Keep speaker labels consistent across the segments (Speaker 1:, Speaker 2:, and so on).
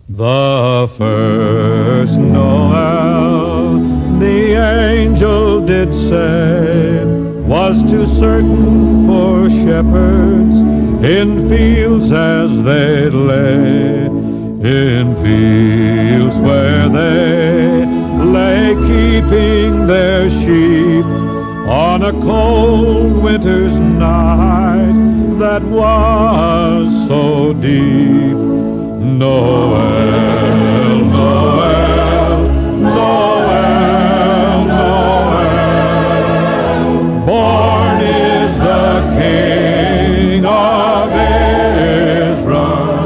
Speaker 1: The first Noel, the angel did say, was to certain poor shepherds in fields as they lay, in fields where they lay keeping their sheep on a cold winter's night that was so deep. Noel, Noel, Noel, Noel, born is the King of Israel.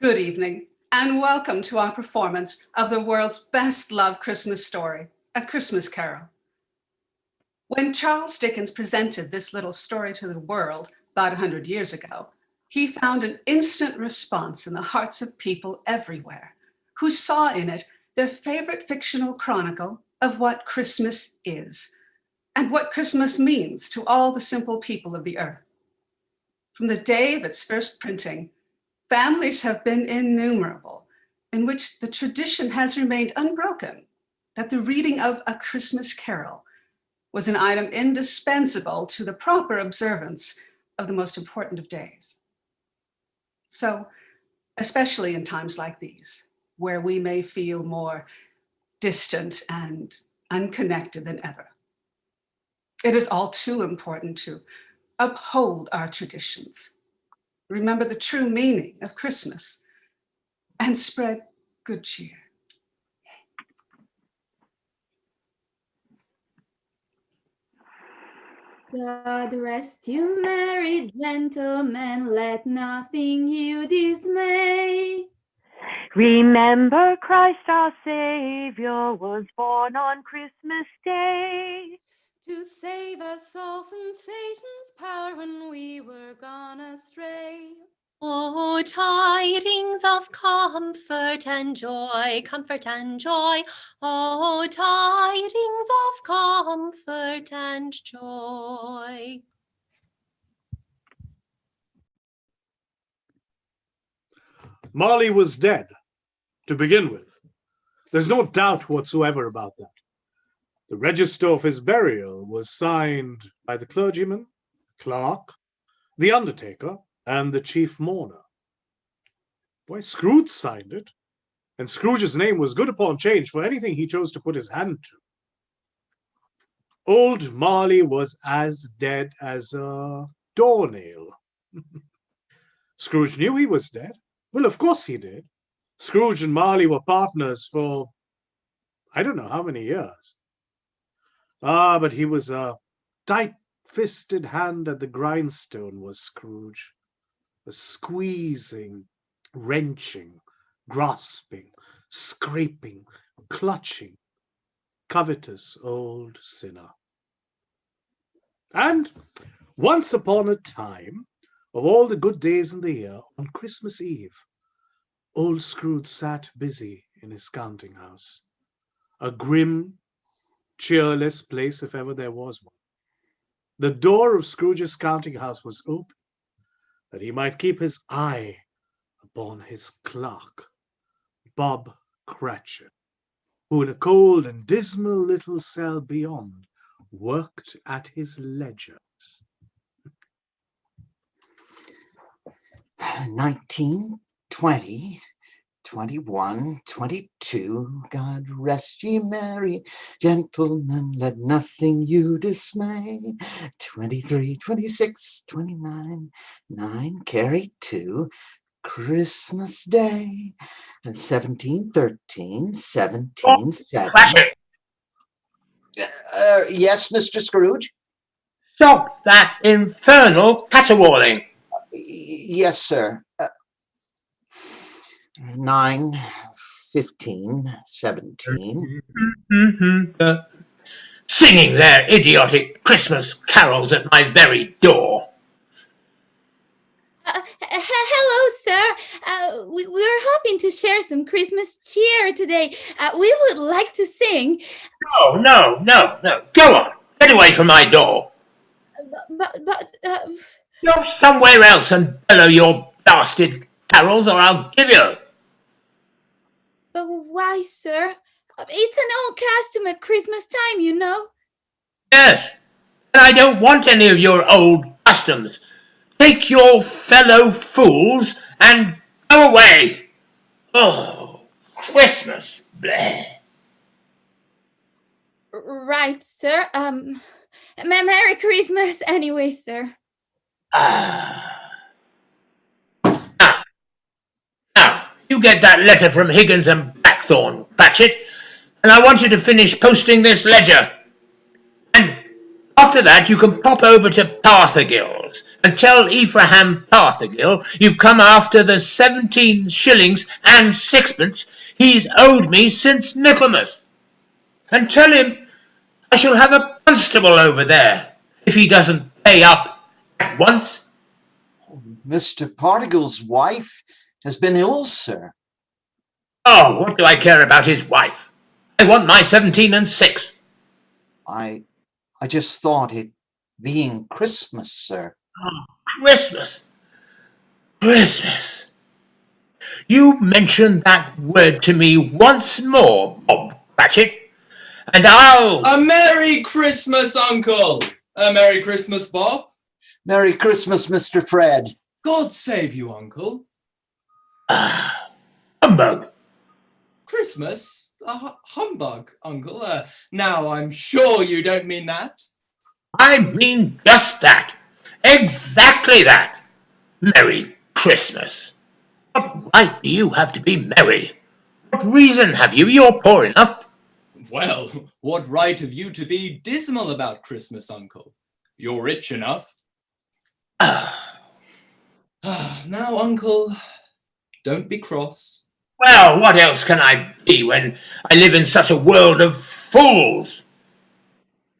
Speaker 2: Good evening, and welcome to our performance of the world's best-loved Christmas story, A Christmas Carol. When Charles Dickens presented this little story to the world about 100 years ago, he found an instant response in the hearts of people everywhere who saw in it their favorite fictional chronicle of what Christmas is and what Christmas means to all the simple people of the earth. From the day of its first printing, families have been innumerable in which the tradition has remained unbroken that the reading of A Christmas Carol was an item indispensable to the proper observance of the most important of days. So, especially in times like these, where we may feel more distant and unconnected than ever, it is all too important to uphold our traditions, remember the true meaning of Christmas, and spread good cheer.
Speaker 3: God rest you, merry gentlemen, let nothing you dismay.
Speaker 4: Remember Christ our Savior was born on Christmas Day.
Speaker 3: To save us all from Satan's power when we were gone astray.
Speaker 5: Oh, tidings of comfort and joy, comfort and joy. Oh, tidings of comfort and joy.
Speaker 6: Marley was dead, to begin with. There's no doubt whatsoever about that. The register of his burial was signed by the clergyman, clerk, the undertaker, and the chief mourner. Boy, Scrooge signed it, and Scrooge's name was good upon change for anything he chose to put his hand to. Old Marley was as dead as a doornail. Scrooge knew he was dead. Well, of course he did. Scrooge and Marley were partners for I don't know how many years. But he was a tight-fisted hand at the grindstone, was Scrooge. A squeezing, wrenching, grasping, scraping, clutching, covetous old sinner. And once upon a time, of all the good days in the year, on Christmas Eve, old Scrooge sat busy in his counting house, a grim, cheerless place if ever there was one. The door of Scrooge's counting house was open, that he might keep his eye upon his clerk, Bob Cratchit, who in a cold and dismal little cell beyond worked at his ledgers.
Speaker 7: 19, 20, 21, 22, God rest ye merry gentlemen, let nothing you dismay. 23, 26, 29, 9, carry 2, Christmas Day. And 17, 13, 17, 7. Yes, Mr. Scrooge?
Speaker 8: Stop that infernal caterwauling!
Speaker 7: Yes, sir. 9, 15, 17.
Speaker 8: Singing their idiotic Christmas carols at my very door.
Speaker 3: Hello, sir. We're hoping to share some Christmas cheer today. We would like to sing.
Speaker 8: No. Go on. Get away from my door.
Speaker 3: But
Speaker 8: Go somewhere else and bellow your blasted carols, or I'll give you.
Speaker 3: But why, sir? It's an old custom at Christmas time, you know.
Speaker 8: Yes, and I don't want any of your old customs. Take your fellow fools and go away. Oh, Christmas, bleh.
Speaker 3: Right, sir. Merry Christmas anyway, sir.
Speaker 8: Now, you get that letter from Higgins and Blackthorne, Patchett, and I want you to finish posting this ledger. And after that, you can pop over to Parthergill's and tell Ephraim Parthergill you've come after the 17 shillings and sixpence he's owed me since Michaelmas. And tell him I shall have a constable over there if he doesn't pay up at once.
Speaker 7: Mr. Pardigle's wife has been ill, sir.
Speaker 8: Oh, what do I care about his wife? I want my 17 and 6.
Speaker 7: I just thought it being Christmas, sir.
Speaker 8: Oh, Christmas. Christmas. You mention that word to me once more, Bob Cratchit, and I'll...
Speaker 9: A Merry Christmas, Uncle! A Merry Christmas, Bob!
Speaker 7: Merry Christmas, Mr. Fred.
Speaker 9: God save you, Uncle.
Speaker 8: Humbug.
Speaker 9: Christmas? A humbug, Uncle. Now, I'm sure you don't mean that.
Speaker 8: I mean just that. Exactly that. Merry Christmas. What right do you have to be merry? What reason have you? You're poor enough.
Speaker 9: Well, what right have you to be dismal about Christmas, Uncle? You're rich enough. Now, Uncle, don't be cross.
Speaker 8: Well, what else can I be when I live in such a world of fools?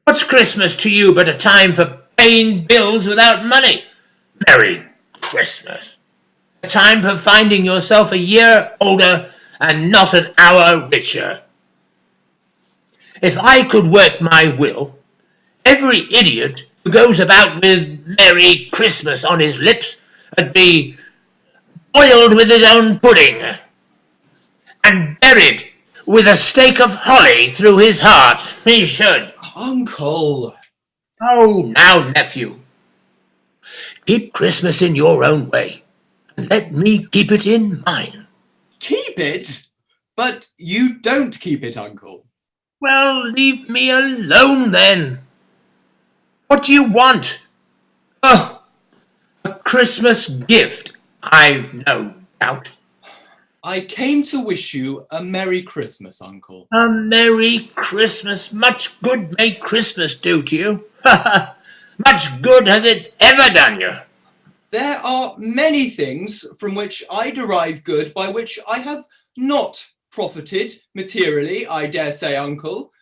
Speaker 8: What's Christmas to you but a time for paying bills without money? Merry Christmas. A time for finding yourself a year older and not an hour richer. If I could work my will, every idiot who goes about with Merry Christmas on his lips would be boiled with his own pudding and buried with a stake of holly through his heart. He should.
Speaker 9: Uncle.
Speaker 8: Oh, now, nephew. Keep Christmas in your own way, and let me keep it in mine.
Speaker 9: Keep it? But you don't keep it, Uncle.
Speaker 8: Well, leave me alone, then. What do you want? Oh, a Christmas gift, I've no doubt.
Speaker 9: I came to wish you a Merry Christmas, Uncle.
Speaker 8: A Merry Christmas. Much good may Christmas do to you. Much good has it ever done you.
Speaker 9: There are many things from which I derive good by which I have not profited materially, I dare say, Uncle.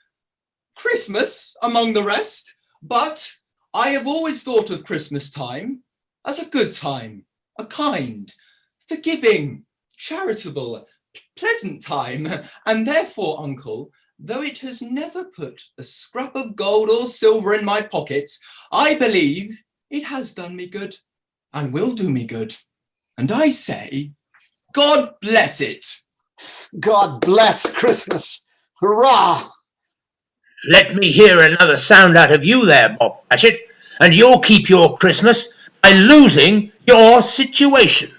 Speaker 9: Christmas among the rest, but I have always thought of Christmas time as a good time, a kind, forgiving, charitable, pleasant time, and therefore, Uncle, though it has never put a scrap of gold or silver in my pocket, I believe it has done me good and will do me good. And I say, God bless it.
Speaker 7: God bless Christmas. Hurrah!
Speaker 8: Let me hear another sound out of you there, Bob Cratchit, and you'll keep your Christmas by losing your situation.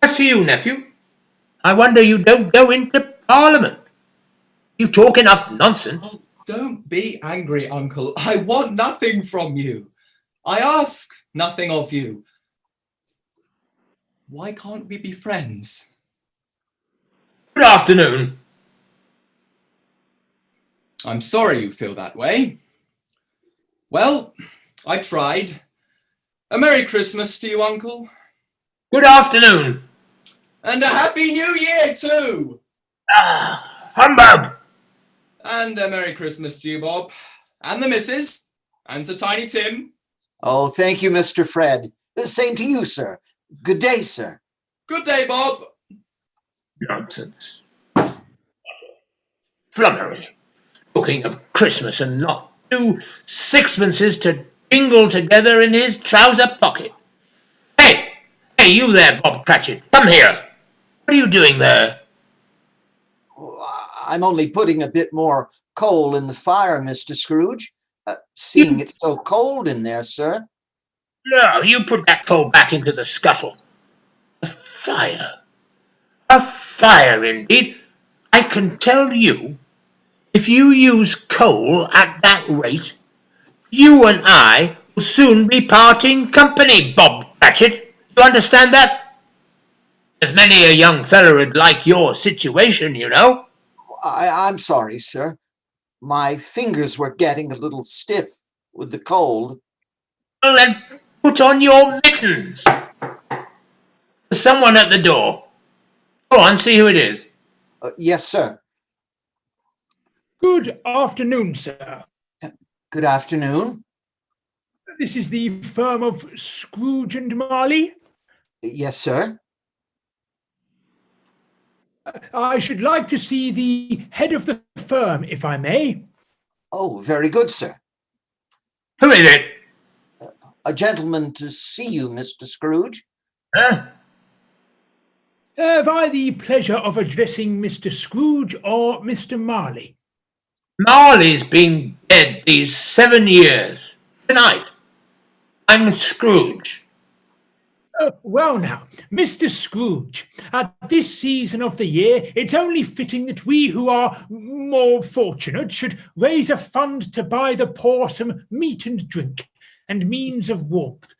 Speaker 8: As to you, nephew, I wonder you don't go into Parliament. You talk enough nonsense.
Speaker 9: Oh, don't be angry, Uncle. I want nothing from you. I ask nothing of you. Why can't we be friends?
Speaker 8: Good afternoon.
Speaker 9: I'm sorry you feel that way. Well, I tried. A Merry Christmas to you, Uncle.
Speaker 8: Good afternoon.
Speaker 9: And a Happy New Year, too.
Speaker 8: Humbug.
Speaker 9: And a Merry Christmas to you, Bob. And the missus. And to Tiny Tim.
Speaker 7: Oh, thank you, Mr. Fred. The same to you, sir. Good day, sir.
Speaker 9: Good day, Bob.
Speaker 8: Nonsense. Flummery. Talking of Christmas and not 2 sixpences to jingled together in his trouser pocket. Hey, you there, Bob Cratchit, come here. What are you doing there?
Speaker 7: I'm only putting a bit more coal in the fire, Mr. Scrooge. Seeing it's so cold in there, sir.
Speaker 8: No, you put that coal back into the scuttle. A fire. A fire, indeed. I can tell you, if you use coal at that rate, you and I will soon be parting company, Bob Cratchit. You understand that? There's many a young feller'd like your situation, you know.
Speaker 7: I'm sorry, sir. My fingers were getting a little stiff with the cold.
Speaker 8: Well, then put on your mittens. There's someone at the door. Go on, see who it is.
Speaker 7: Yes, sir.
Speaker 10: Good afternoon, sir.
Speaker 7: Good afternoon.
Speaker 10: This is the firm of Scrooge and Marley.
Speaker 7: Yes, sir.
Speaker 10: I should like to see the head of the firm, if I may.
Speaker 7: Oh, very good, sir.
Speaker 8: Who is it?
Speaker 7: A gentleman to see you, Mr. Scrooge.
Speaker 8: Huh?
Speaker 10: Have I the pleasure of addressing Mr. Scrooge or Mr. Marley?
Speaker 8: Marley's been dead these 7 years. Tonight. I'm Scrooge.
Speaker 10: Well now, Mr. Scrooge, at this season of the year, it's only fitting that we who are more fortunate should raise a fund to buy the poor some meat and drink and means of warmth.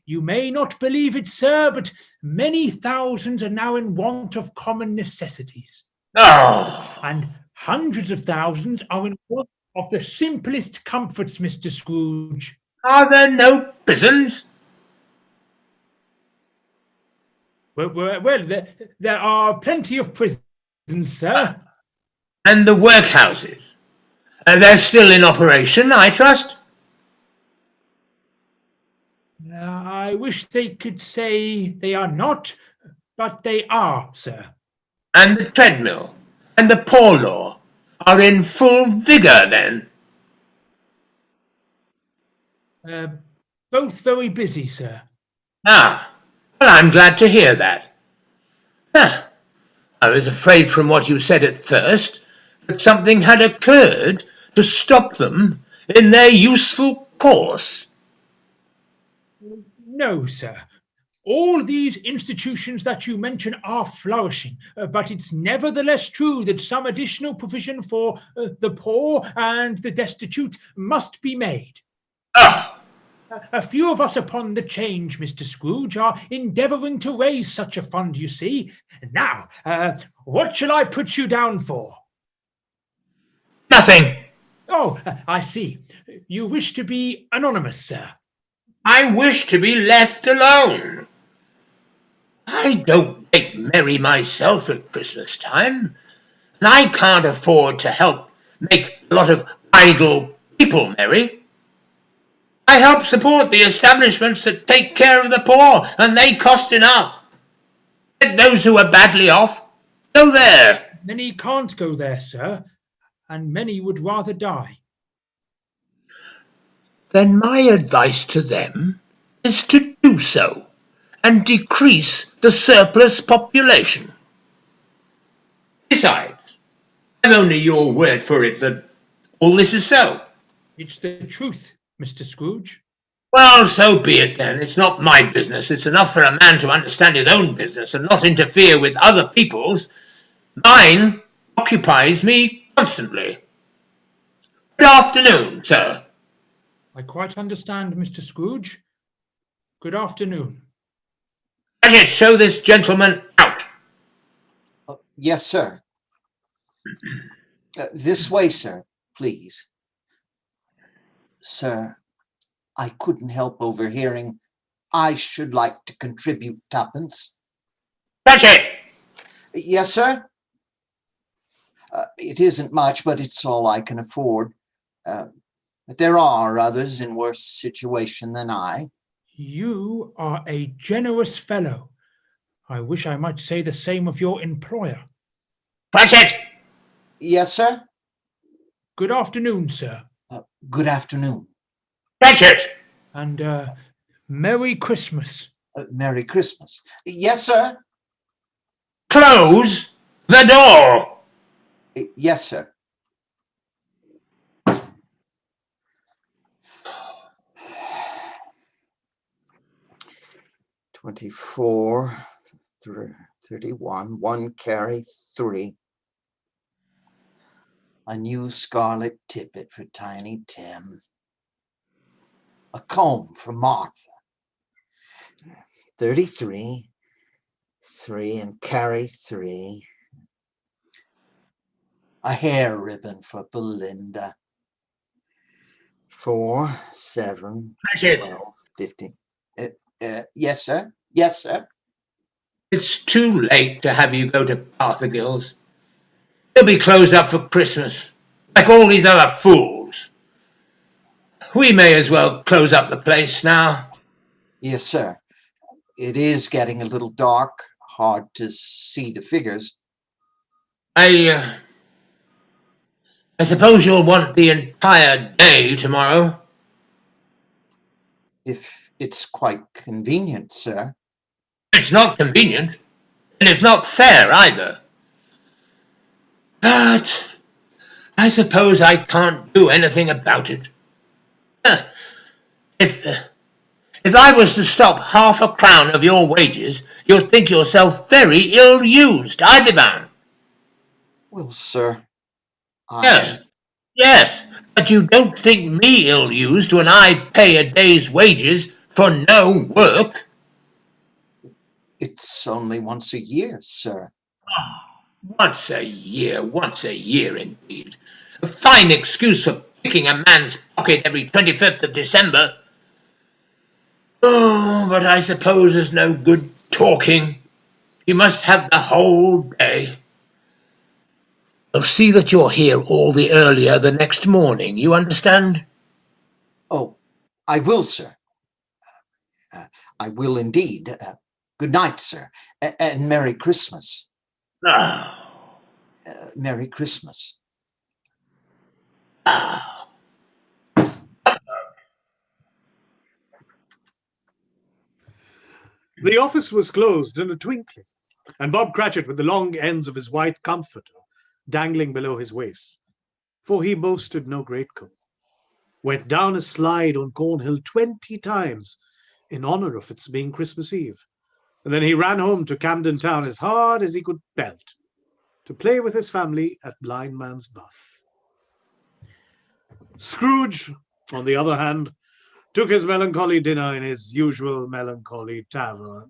Speaker 10: You may not believe it, sir, but many thousands are now in want of common necessities.
Speaker 8: Oh.
Speaker 10: And hundreds of thousands are in want of the simplest comforts, Mr. Scrooge.
Speaker 8: Are there no prisons?
Speaker 10: Well, there are plenty of prisons, sir.
Speaker 8: And the workhouses? They're still in operation, I trust?
Speaker 10: I wish they could say they are not, but they are, sir.
Speaker 8: And the treadmill and the poor law are in full vigour, then?
Speaker 10: Both very busy, sir.
Speaker 8: Ah, well, I'm glad to hear that. I was afraid from what you said at first that something had occurred to stop them in their useful course.
Speaker 10: No, sir. All these institutions that you mention are flourishing, but it's nevertheless true that some additional provision for the poor and the destitute must be made.
Speaker 8: Ah!
Speaker 10: A few of us upon the change, Mr. Scrooge, are endeavouring to raise such a fund, you see. Now, what shall I put you down for?
Speaker 8: Nothing.
Speaker 10: Oh, I see. You wish to be anonymous, sir.
Speaker 8: I wish to be left alone. I don't make merry myself at Christmas time, and I can't afford to help make a lot of idle people merry. I help support the establishments that take care of the poor, and they cost enough. Let those who are badly off go there.
Speaker 10: Many can't go there, sir, and many would rather die.
Speaker 8: Then my advice to them is to do so and decrease the surplus population. Besides, I'm only your word for it that all this is so.
Speaker 10: It's the truth, Mr. Scrooge.
Speaker 8: Well, so be it then. It's not my business. It's enough for a man to understand his own business and not interfere with other people's. Mine occupies me constantly. Good afternoon, sir.
Speaker 10: I quite understand, Mr. Scrooge. Good afternoon.
Speaker 8: Cratchit, show this gentleman out.
Speaker 7: Yes, sir. This way, sir, please. Sir, I couldn't help overhearing. I should like to contribute twopence.
Speaker 8: Cratchit!
Speaker 7: Yes, sir. It isn't much, but it's all I can afford. But there are others in worse situation than I.
Speaker 10: You are a generous fellow. I wish I might say the same of your employer.
Speaker 8: Cratchit!
Speaker 7: Yes, sir.
Speaker 10: Good afternoon, sir.
Speaker 7: Good afternoon.
Speaker 8: Cratchit!
Speaker 10: and Merry Christmas.
Speaker 7: Merry Christmas. Yes, sir.
Speaker 8: Close the door.
Speaker 7: Yes, sir. $24, 31, 1 carry 3. A new scarlet tippet for Tiny Tim. A comb for Martha. 33, 3 and carry 3. A hair ribbon for Belinda. 4, 7,
Speaker 8: That's it.
Speaker 7: 12, 15. Yes, sir. Yes, sir.
Speaker 8: It's too late to have you go to Arthurgill's. He'll be closed up for Christmas, like all these other fools. We may as well close up the place now.
Speaker 7: Yes, sir. It is getting a little dark. Hard to see the figures.
Speaker 8: I suppose you'll want the entire day tomorrow.
Speaker 7: If it's quite convenient, sir.
Speaker 8: It's not convenient, and it's not fair either. But I suppose I can't do anything about it. If I was to stop half a crown of your wages, you'd think yourself very ill-used, I'd be bound.
Speaker 7: Well, sir,
Speaker 8: Yes, but you don't think me ill-used when I pay a day's wages for no work.
Speaker 7: It's only once a year, sir.
Speaker 8: Once a year indeed. A fine excuse for picking a man's pocket every 25th of December. Oh, but I suppose there's no good talking. You must have the whole day. I'll see that you're here all the earlier the next morning, you understand?
Speaker 7: Oh, I will, sir. I will indeed. Good night, sir, and Merry Christmas. Merry Christmas.
Speaker 6: The office was closed in a twinkling, and Bob Cratchit, with the long ends of his white comforter dangling below his waist, for he boasted no greatcoat, went down a slide on Cornhill 20 times in honor of its being Christmas Eve, and then he ran home to Camden Town as hard as he could pelt to play with his family at Blind Man's Buff. Scrooge, on the other hand, took his melancholy dinner in his usual melancholy tavern,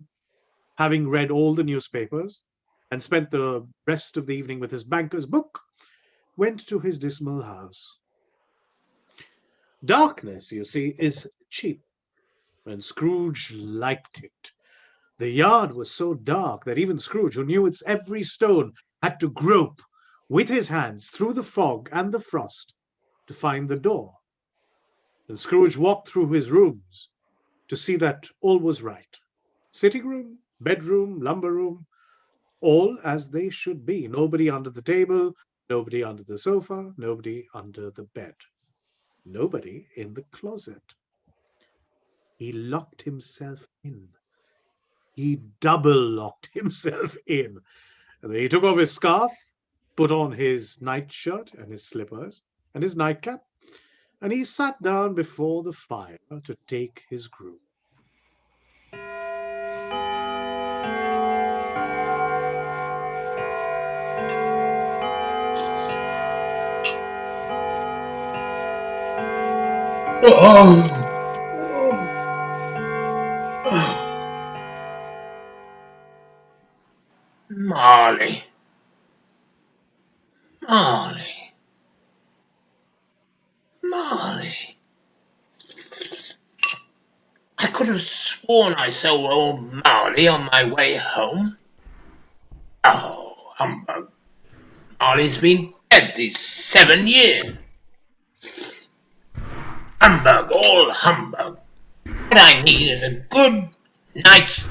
Speaker 6: having read all the newspapers and spent the rest of the evening with his banker's book, went to his dismal house. Darkness, you see, is cheap, and Scrooge liked it. The yard was so dark that even Scrooge, who knew its every stone, had to grope with his hands through the fog and the frost to find the door. And Scrooge walked through his rooms to see that all was right. Sitting room, bedroom, lumber room, all as they should be. Nobody under the table, nobody under the sofa, nobody under the bed, nobody in the closet. He locked himself in. He double-locked himself in. And then he took off his scarf, put on his nightshirt and his slippers and his nightcap, and he sat down before the fire to take his brew.
Speaker 8: Marley. I could have sworn I saw old Marley on my way home. Oh, humbug. Marley's been dead these 7 years. Humbug, all humbug. What I need is a good night's...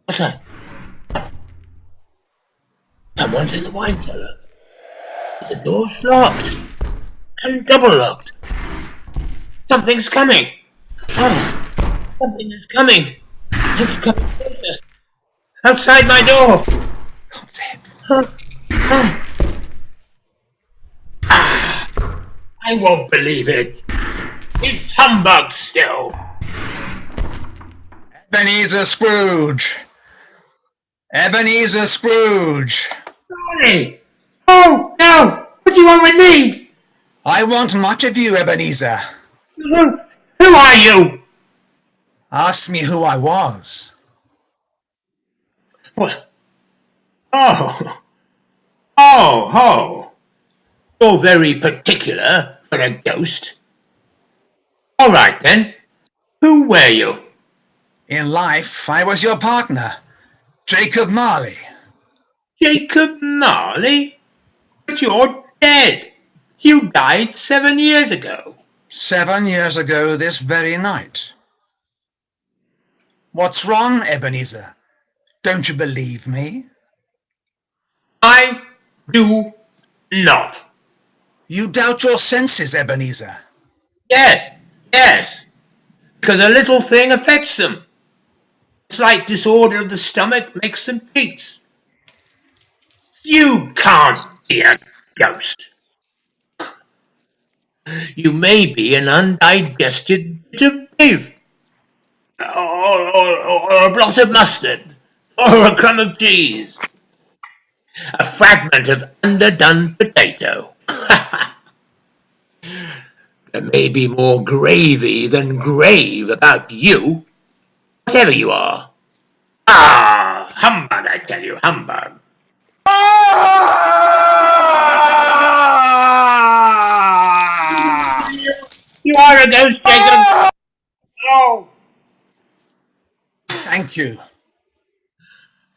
Speaker 8: What's that? Someone's in the wine cellar. The door's locked. and double locked. Something's coming. Oh, something is coming. It's coming closer. Outside my door.
Speaker 7: God's head.
Speaker 8: I won't believe it. It's humbug still.
Speaker 7: Ebenezer Scrooge! Ebenezer Scrooge!
Speaker 8: Marley! Oh, no! What do you want with me?
Speaker 7: I want much of you, Ebenezer.
Speaker 8: Who are you?
Speaker 7: Ask me who I was.
Speaker 8: What? Oh. You're very particular for a ghost. All right, then. Who were you?
Speaker 7: In life, I was your partner, Jacob Marley.
Speaker 8: Jacob Marley? But you're dead. You died 7 years ago.
Speaker 7: 7 years ago this very night. What's wrong, Ebenezer? Don't you believe me?
Speaker 8: I do not.
Speaker 7: You doubt your senses, Ebenezer.
Speaker 8: Yes. Because a little thing affects them. Slight disorder of the stomach makes them cheats. You can't be a ghost. You may be an undigested bit of beef, or a blot of mustard, or a crumb of cheese, a fragment of underdone potato. There may be more gravy than grave about you, whatever you are. Ah, humbug, I tell you, humbug. You are a ghost, Jacob. Oh.
Speaker 7: Thank you.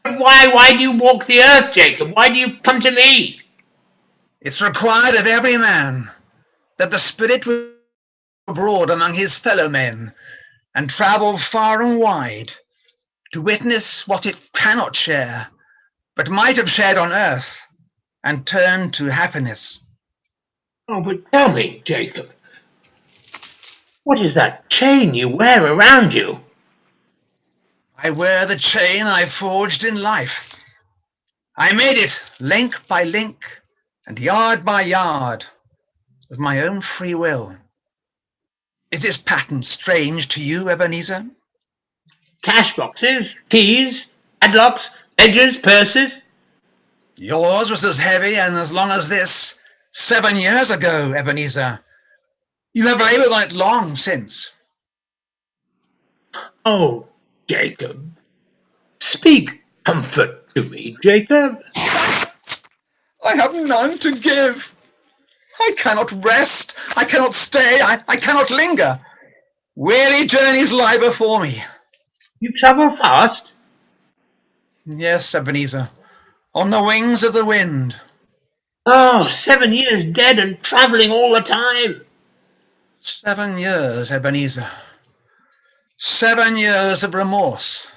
Speaker 8: Why do you walk the earth, Jacob? Why do you come to me?
Speaker 7: It's required of every man that the spirit will go abroad among his fellow men and travel far and wide to witness what it cannot share, but might have shared on earth and turn to happiness.
Speaker 8: Oh, but tell me, Jacob, what is that chain you wear around you?
Speaker 7: I wear the chain I forged in life. I made it link by link and yard by yard with my own free will. Is this pattern strange to you, Ebenezer?
Speaker 8: Cash boxes, keys, padlocks, ledgers, purses.
Speaker 7: Yours was as heavy and as long as this 7 years ago, Ebenezer. You have labored on it long since.
Speaker 8: Oh, Jacob, speak comfort to me, Jacob.
Speaker 7: I have none to give. I cannot rest, I cannot stay, I cannot linger. Weary journeys lie before me.
Speaker 8: You travel fast?
Speaker 7: Yes, Ebenezer, on the wings of the wind.
Speaker 8: Oh, 7 years dead and travelling all the time.
Speaker 7: 7 years, Ebenezer. 7 years of remorse.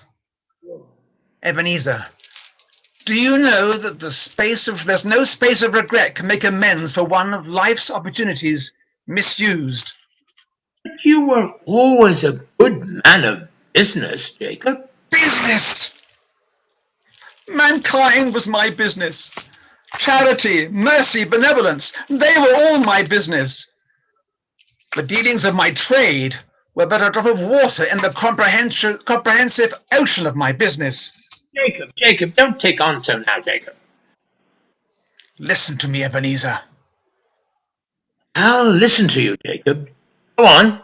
Speaker 7: Ebenezer, do you know that there's no space of regret can make amends for one of life's opportunities misused?
Speaker 8: But you were always a good man of business, Jacob.
Speaker 7: Business! Mankind was my business. Charity, mercy, benevolence, they were all my business. The dealings of my trade were but a drop of water in the comprehensive ocean of my business.
Speaker 8: Jacob, don't take on so now, Jacob.
Speaker 7: Listen to me, Ebenezer.
Speaker 8: I'll listen to you, Jacob. Go on.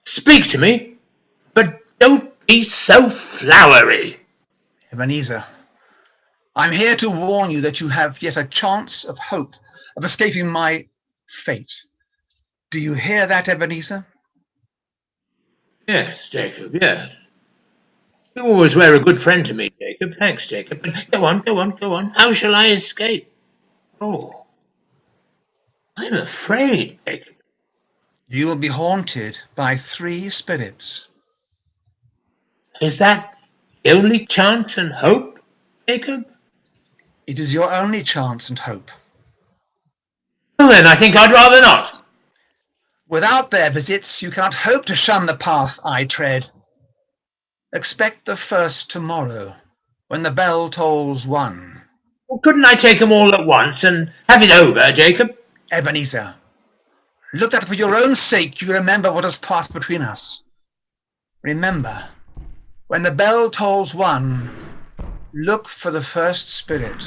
Speaker 8: Speak to me, but don't be so flowery.
Speaker 7: Ebenezer, I'm here to warn you that you have yet a chance of hope of escaping my fate. Do you hear that, Ebenezer?
Speaker 8: Yes, Jacob, yes. You always were a good friend to me, Jacob. Thanks, Jacob. But go on. How shall I escape? Oh, I'm afraid, Jacob.
Speaker 7: You will be haunted by 3 spirits.
Speaker 8: Is that the only chance and hope, Jacob?
Speaker 7: It is your only chance and hope.
Speaker 8: Well then, I think I'd rather not.
Speaker 7: Without their visits, you cannot hope to shun the path I tread. Expect the first tomorrow, when the bell tolls 1.
Speaker 8: Well, couldn't I take 'em all at once and have it over, Jacob?
Speaker 7: Ebenezer, look that for your own sake you remember what has passed between us. Remember, when the bell tolls 1, look for the first spirit.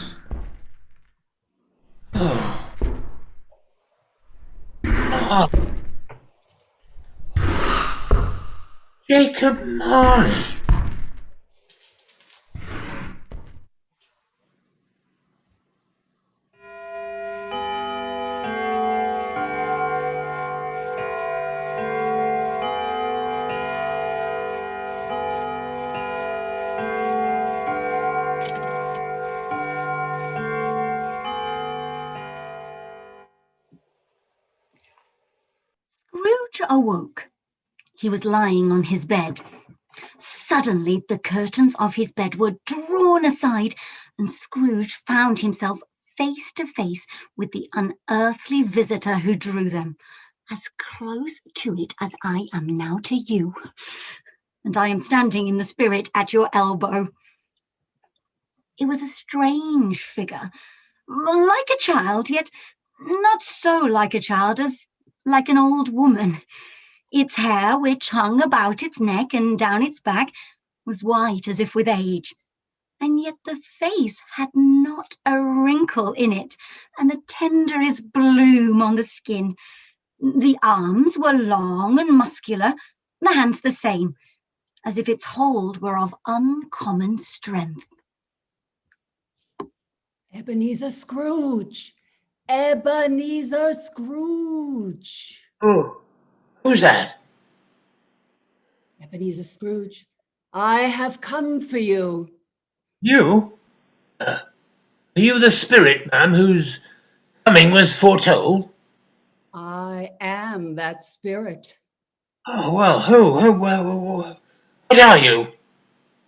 Speaker 8: Jacob Marley.
Speaker 11: Scrooge awoke. He was lying on his bed. Suddenly, the curtains of his bed were drawn aside, and Scrooge found himself face to face with the unearthly visitor who drew them, as close to it as I am now to you. And I am standing in the spirit at your elbow. It was a strange figure, like a child, yet not so like a child as like an old woman. Its hair, which hung about its neck and down its back, was white as if with age, and yet the face had not a wrinkle in it, and the tenderest bloom on the skin. The arms were long and muscular, the hands the same, as if its hold were of uncommon strength.
Speaker 12: Ebenezer Scrooge! Ebenezer Scrooge!
Speaker 8: Oh, who's that?
Speaker 12: Ebenezer Scrooge, I have come for you.
Speaker 8: You? Are you the spirit, ma'am, whose coming was foretold?
Speaker 12: I am that spirit.
Speaker 8: Oh, well, what are you?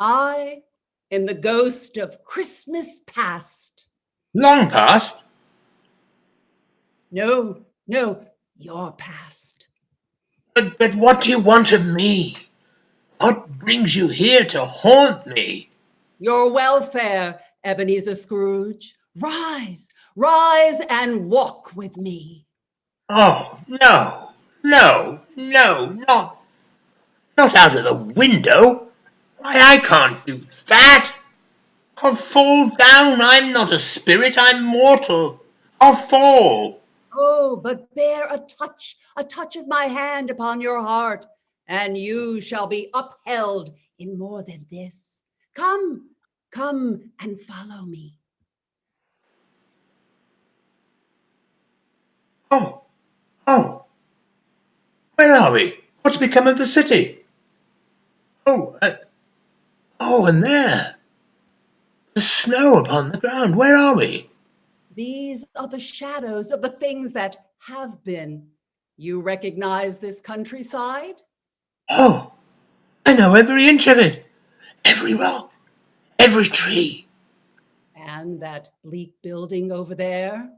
Speaker 12: I am the ghost of Christmas past.
Speaker 8: Long past?
Speaker 12: No, your past.
Speaker 8: But what do you want of me? What brings you here to haunt me?
Speaker 12: Your welfare, Ebenezer Scrooge. Rise, rise and walk with me.
Speaker 8: Oh, no, not out of the window. Why, I can't do that. I'll fall down. I'm not a spirit, I'm mortal. I'll fall.
Speaker 12: Oh, but bear a touch of my hand upon your heart, and you shall be upheld in more than this. Come and follow me.
Speaker 8: Oh, where are we? What's become of the city? Oh, and there. The snow upon the ground. Where are we?
Speaker 12: These are the shadows of the things that have been. You recognize this countryside?
Speaker 8: Oh, I know every inch of it. Every rock, every tree.
Speaker 12: And that bleak building over there?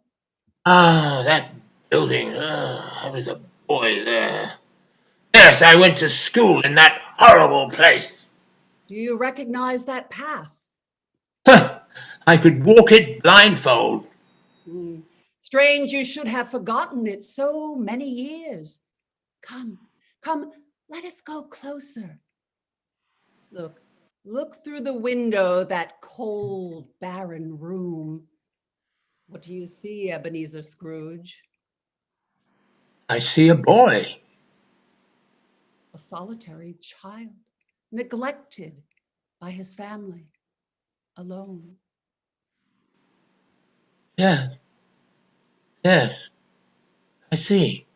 Speaker 8: Ah, that building. I was a boy there. Yes, I went to school in that horrible place.
Speaker 12: Do you recognize that path?
Speaker 8: I could walk it blindfold.
Speaker 12: Strange you should have forgotten it so many years. Come, let us go closer. Look through the window, that cold, barren room. What do you see, Ebenezer Scrooge?
Speaker 8: I see a boy.
Speaker 12: A solitary child, neglected by his family, alone.
Speaker 8: Yes, I see.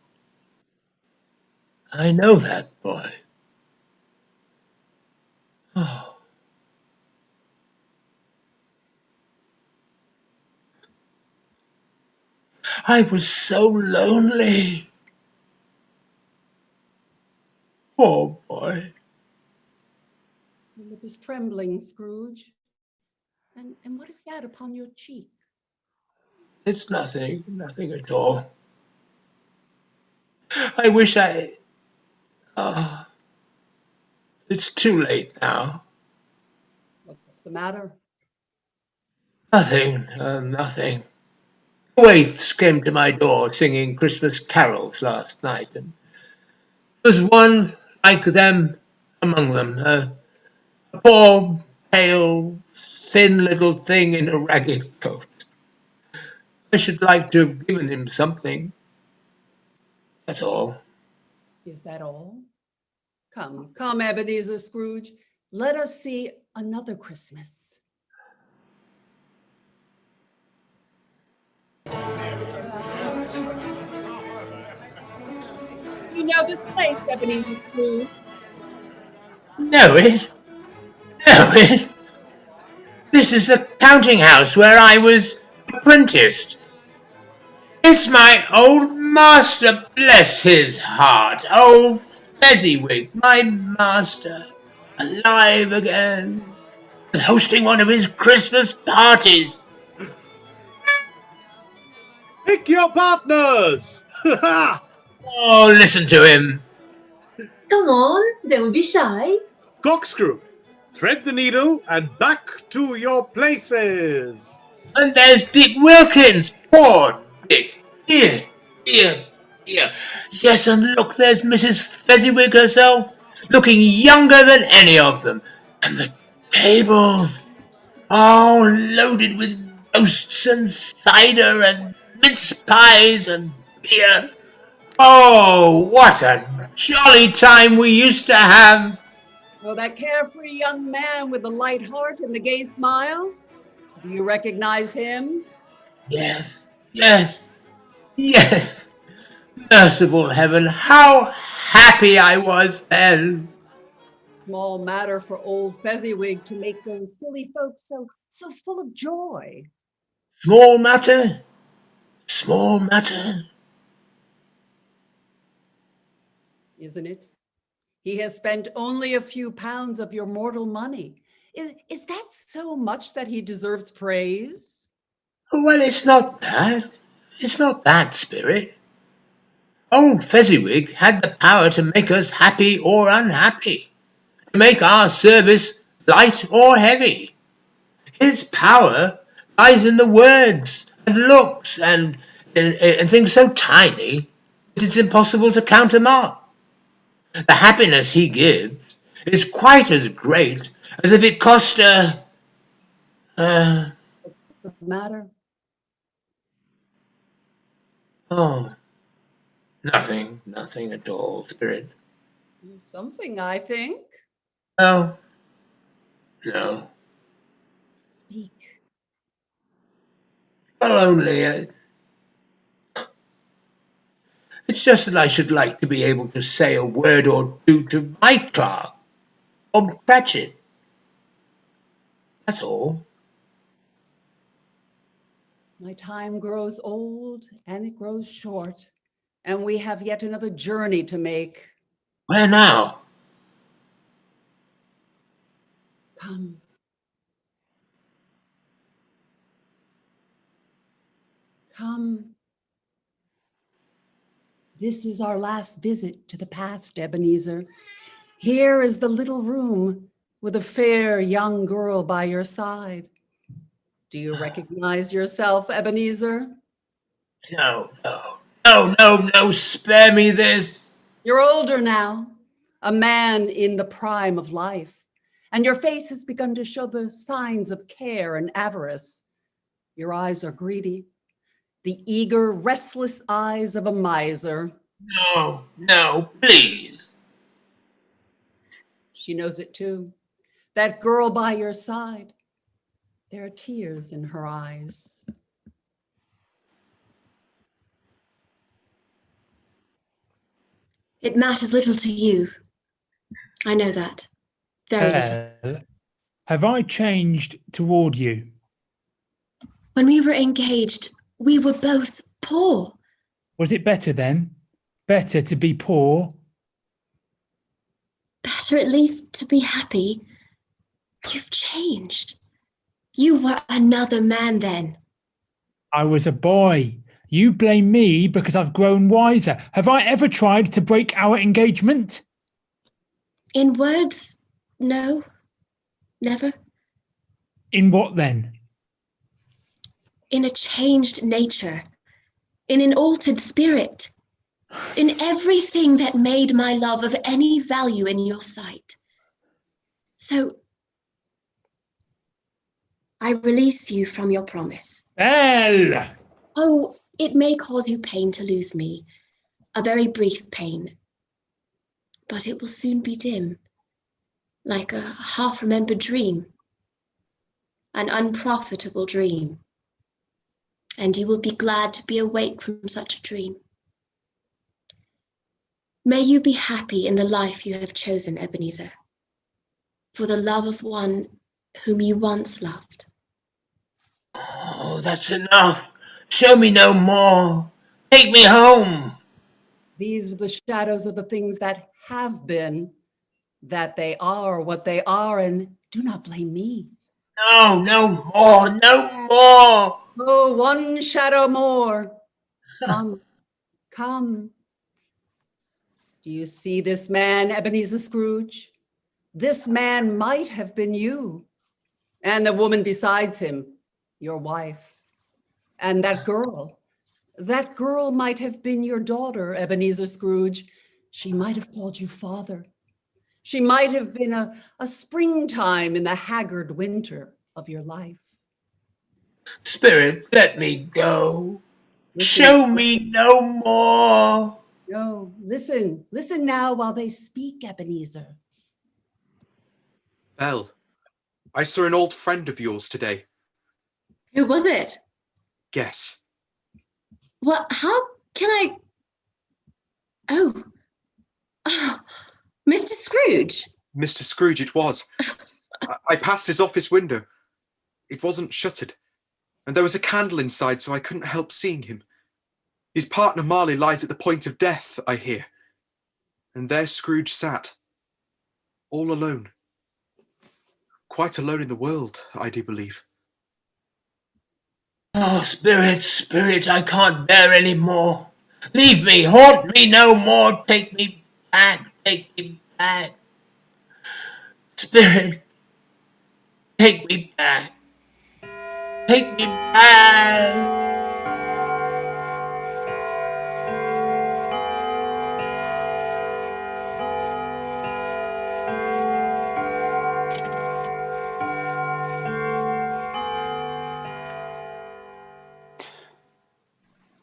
Speaker 8: I know that boy. Oh. I was so lonely. Poor boy.
Speaker 12: Your lip is trembling, Scrooge. And what is that upon your cheek?
Speaker 8: It's nothing, nothing at all. I wish I... Oh, it's too late now.
Speaker 12: What's the matter?
Speaker 8: Nothing, nothing. Waiths came to my door singing Christmas carols last night, and there was one like them among them, a poor, pale, thin little thing in a ragged coat. I should like to have given him something. That's all.
Speaker 12: Is that all? Come, come, Ebenezer Scrooge. Let us see another Christmas. You know this place, Ebenezer Scrooge?
Speaker 8: Know it? Know it? This is the counting house where I was apprenticed. It's my old master, bless his heart, old Fezziwig, my master, alive again, and hosting one of his Christmas parties.
Speaker 6: Pick your partners!
Speaker 8: Oh, listen to him.
Speaker 13: Come on, don't be shy.
Speaker 6: Corkscrew, thread the needle and back to your places.
Speaker 8: And there's Dick Wilkins, poor Dick. Here, here, here. Yes, and look, there's Mrs. Fezziwig herself, looking younger than any of them. And the tables, all loaded with roasts and cider and mince pies and beer. Oh, what a jolly time we used to have.
Speaker 12: Oh, that carefree young man with the light heart and the gay smile? Do you recognize him?
Speaker 8: Yes, yes, yes. Merciful heaven, how happy I was then.
Speaker 12: Small matter for old Fezziwig to make those silly folks so full of joy.
Speaker 8: Small matter, small matter.
Speaker 12: Isn't it? He has spent only a few pounds of your mortal money. Is that so much that he deserves praise?
Speaker 8: Well, it's not that. It's not that, Spirit. Old Fezziwig had the power to make us happy or unhappy, to make our service light or heavy. His power lies in the words and looks and things so tiny that it's impossible to count them up. The happiness he gives is quite as great as if it cost
Speaker 12: What's the matter?
Speaker 8: Oh, nothing at all, Spirit.
Speaker 12: Something, I think.
Speaker 8: No.
Speaker 12: Speak.
Speaker 8: Well, only it's just that I should like to be able to say a word or two to my clerk, Bob Cratchit. That's all.
Speaker 12: My time grows old and it grows short, and we have yet another journey to make.
Speaker 8: Where now?
Speaker 12: Come. Come. This is our last visit to the past, Ebenezer. Here is the little room with a fair young girl by your side. Do you recognize yourself, Ebenezer?
Speaker 8: No, spare me this.
Speaker 12: You're older now, a man in the prime of life, and your face has begun to show the signs of care and avarice. Your eyes are greedy, the eager, restless eyes of a miser.
Speaker 8: No, please.
Speaker 12: She knows it too. That girl by your side, there are tears in her eyes.
Speaker 13: It matters little to you. I know that. Very little.
Speaker 10: Have I changed toward you?
Speaker 13: When we were engaged, we were both poor.
Speaker 10: Was it better then? Better to be poor?
Speaker 13: Better at least to be happy. You've changed. You were another man then.
Speaker 10: I was a boy. You blame me because I've grown wiser. Have I ever tried to break our engagement?
Speaker 13: In words, no, never.
Speaker 10: In what then?
Speaker 13: In a changed nature, in an altered spirit, in everything that made my love of any value in your sight. So I release you from your promise.
Speaker 10: Belle!
Speaker 13: Oh, it may cause you pain to lose me, a very brief pain, but it will soon be dim, like a half-remembered dream, an unprofitable dream, and you will be glad to be awake from such a dream. May you be happy in the life you have chosen, Ebenezer, for the love of one whom you once loved.
Speaker 8: Oh, that's enough. Show me no more. Take me home.
Speaker 12: These were the shadows of the things that have been, that they are what they are, and do not blame me.
Speaker 8: No, no more, no more.
Speaker 12: Oh, one shadow more. Come, come. Do you see this man, Ebenezer Scrooge? This man might have been you, and the woman besides him, your wife. And that girl might have been your daughter, Ebenezer Scrooge. She might have called you father. She might have been a springtime in the haggard winter of your life.
Speaker 8: Spirit, let me go.
Speaker 12: Listen.
Speaker 8: Show me no more.
Speaker 12: No, listen now while they speak, Ebenezer.
Speaker 14: Belle, I saw an old friend of yours today.
Speaker 13: Who was it?
Speaker 14: Guess.
Speaker 13: Well, how can I? Oh, Mr. Scrooge.
Speaker 14: Mr. Scrooge it was. I passed his office window. It wasn't shuttered, and there was a candle inside, so I couldn't help seeing him. His partner Marley lies at the point of death, I hear. And there Scrooge sat, all alone. Quite alone in the world, I do believe.
Speaker 8: Oh, Spirit, Spirit, I can't bear any more. Leave me, haunt me no more. Take me back, take me back. Spirit, take me back. Take me back.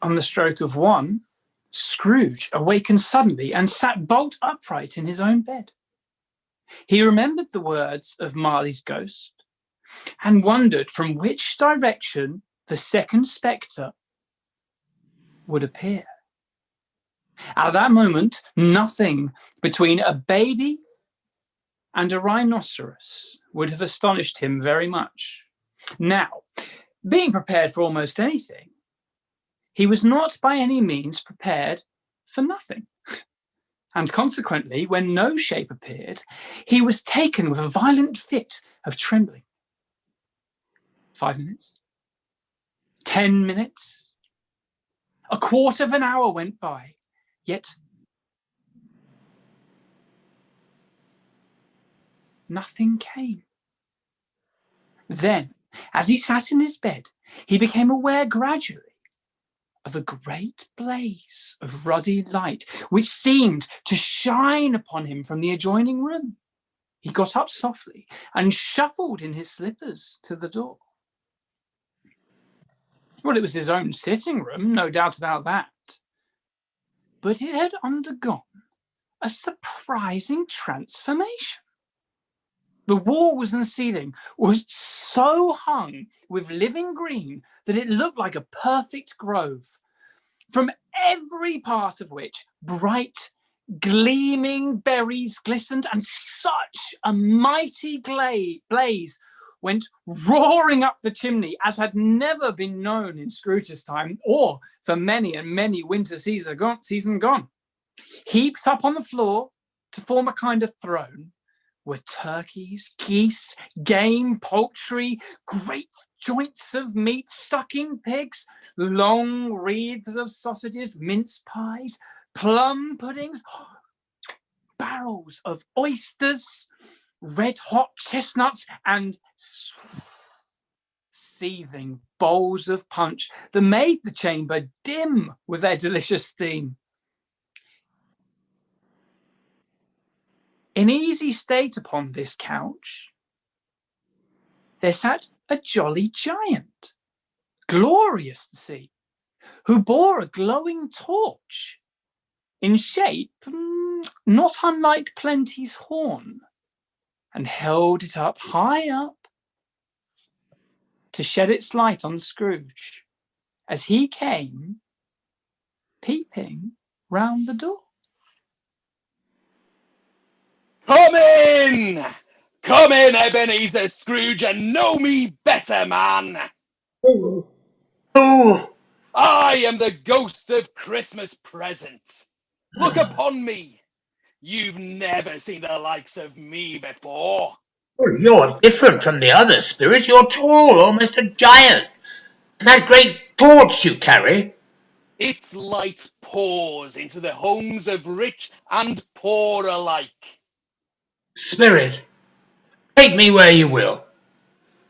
Speaker 15: On the stroke of one, Scrooge awakened suddenly and sat bolt upright in his own bed. He remembered the words of Marley's ghost and wondered from which direction the second spectre would appear. At that moment, nothing between a baby and a rhinoceros would have astonished him very much. Now, being prepared for almost anything, he was not by any means prepared for nothing. And consequently, when no shape appeared, he was taken with a violent fit of trembling. 5 minutes, 10 minutes, a quarter of an hour went by, yet nothing came. Then, as he sat in his bed, he became aware gradually of a great blaze of ruddy light, which seemed to shine upon him from the adjoining room. He got up softly and shuffled in his slippers to the door. Well, it was his own sitting room, no doubt about that. But it had undergone a surprising transformation. The walls and ceiling was so hung with living green that it looked like a perfect grove, from every part of which bright, gleaming berries glistened, and such a mighty blaze went roaring up the chimney as had never been known in Scrooge's time, or for many and many winter season gone. Heaped up on the floor to form a kind of throne were turkeys, geese, game, poultry, great joints of meat, sucking pigs, long wreaths of sausages, mince pies, plum puddings, barrels of oysters, red-hot chestnuts, and seething bowls of punch that made the chamber dim with their delicious steam. In easy state upon this couch, there sat a jolly giant, glorious to see, who bore a glowing torch, in shape not unlike Plenty's horn, and held it up high up to shed its light on Scrooge as he came peeping round the door.
Speaker 16: Come in! Come in, Ebenezer Scrooge, and know me better, man!
Speaker 8: Oh,
Speaker 16: I am the ghost of Christmas present. Look upon me. You've never seen the likes of me before.
Speaker 8: well, you're different from the other spirits. You're tall, almost a giant. And that great torch you carry.
Speaker 16: Its light pours into the homes of rich and poor alike.
Speaker 8: Spirit, take me where you will.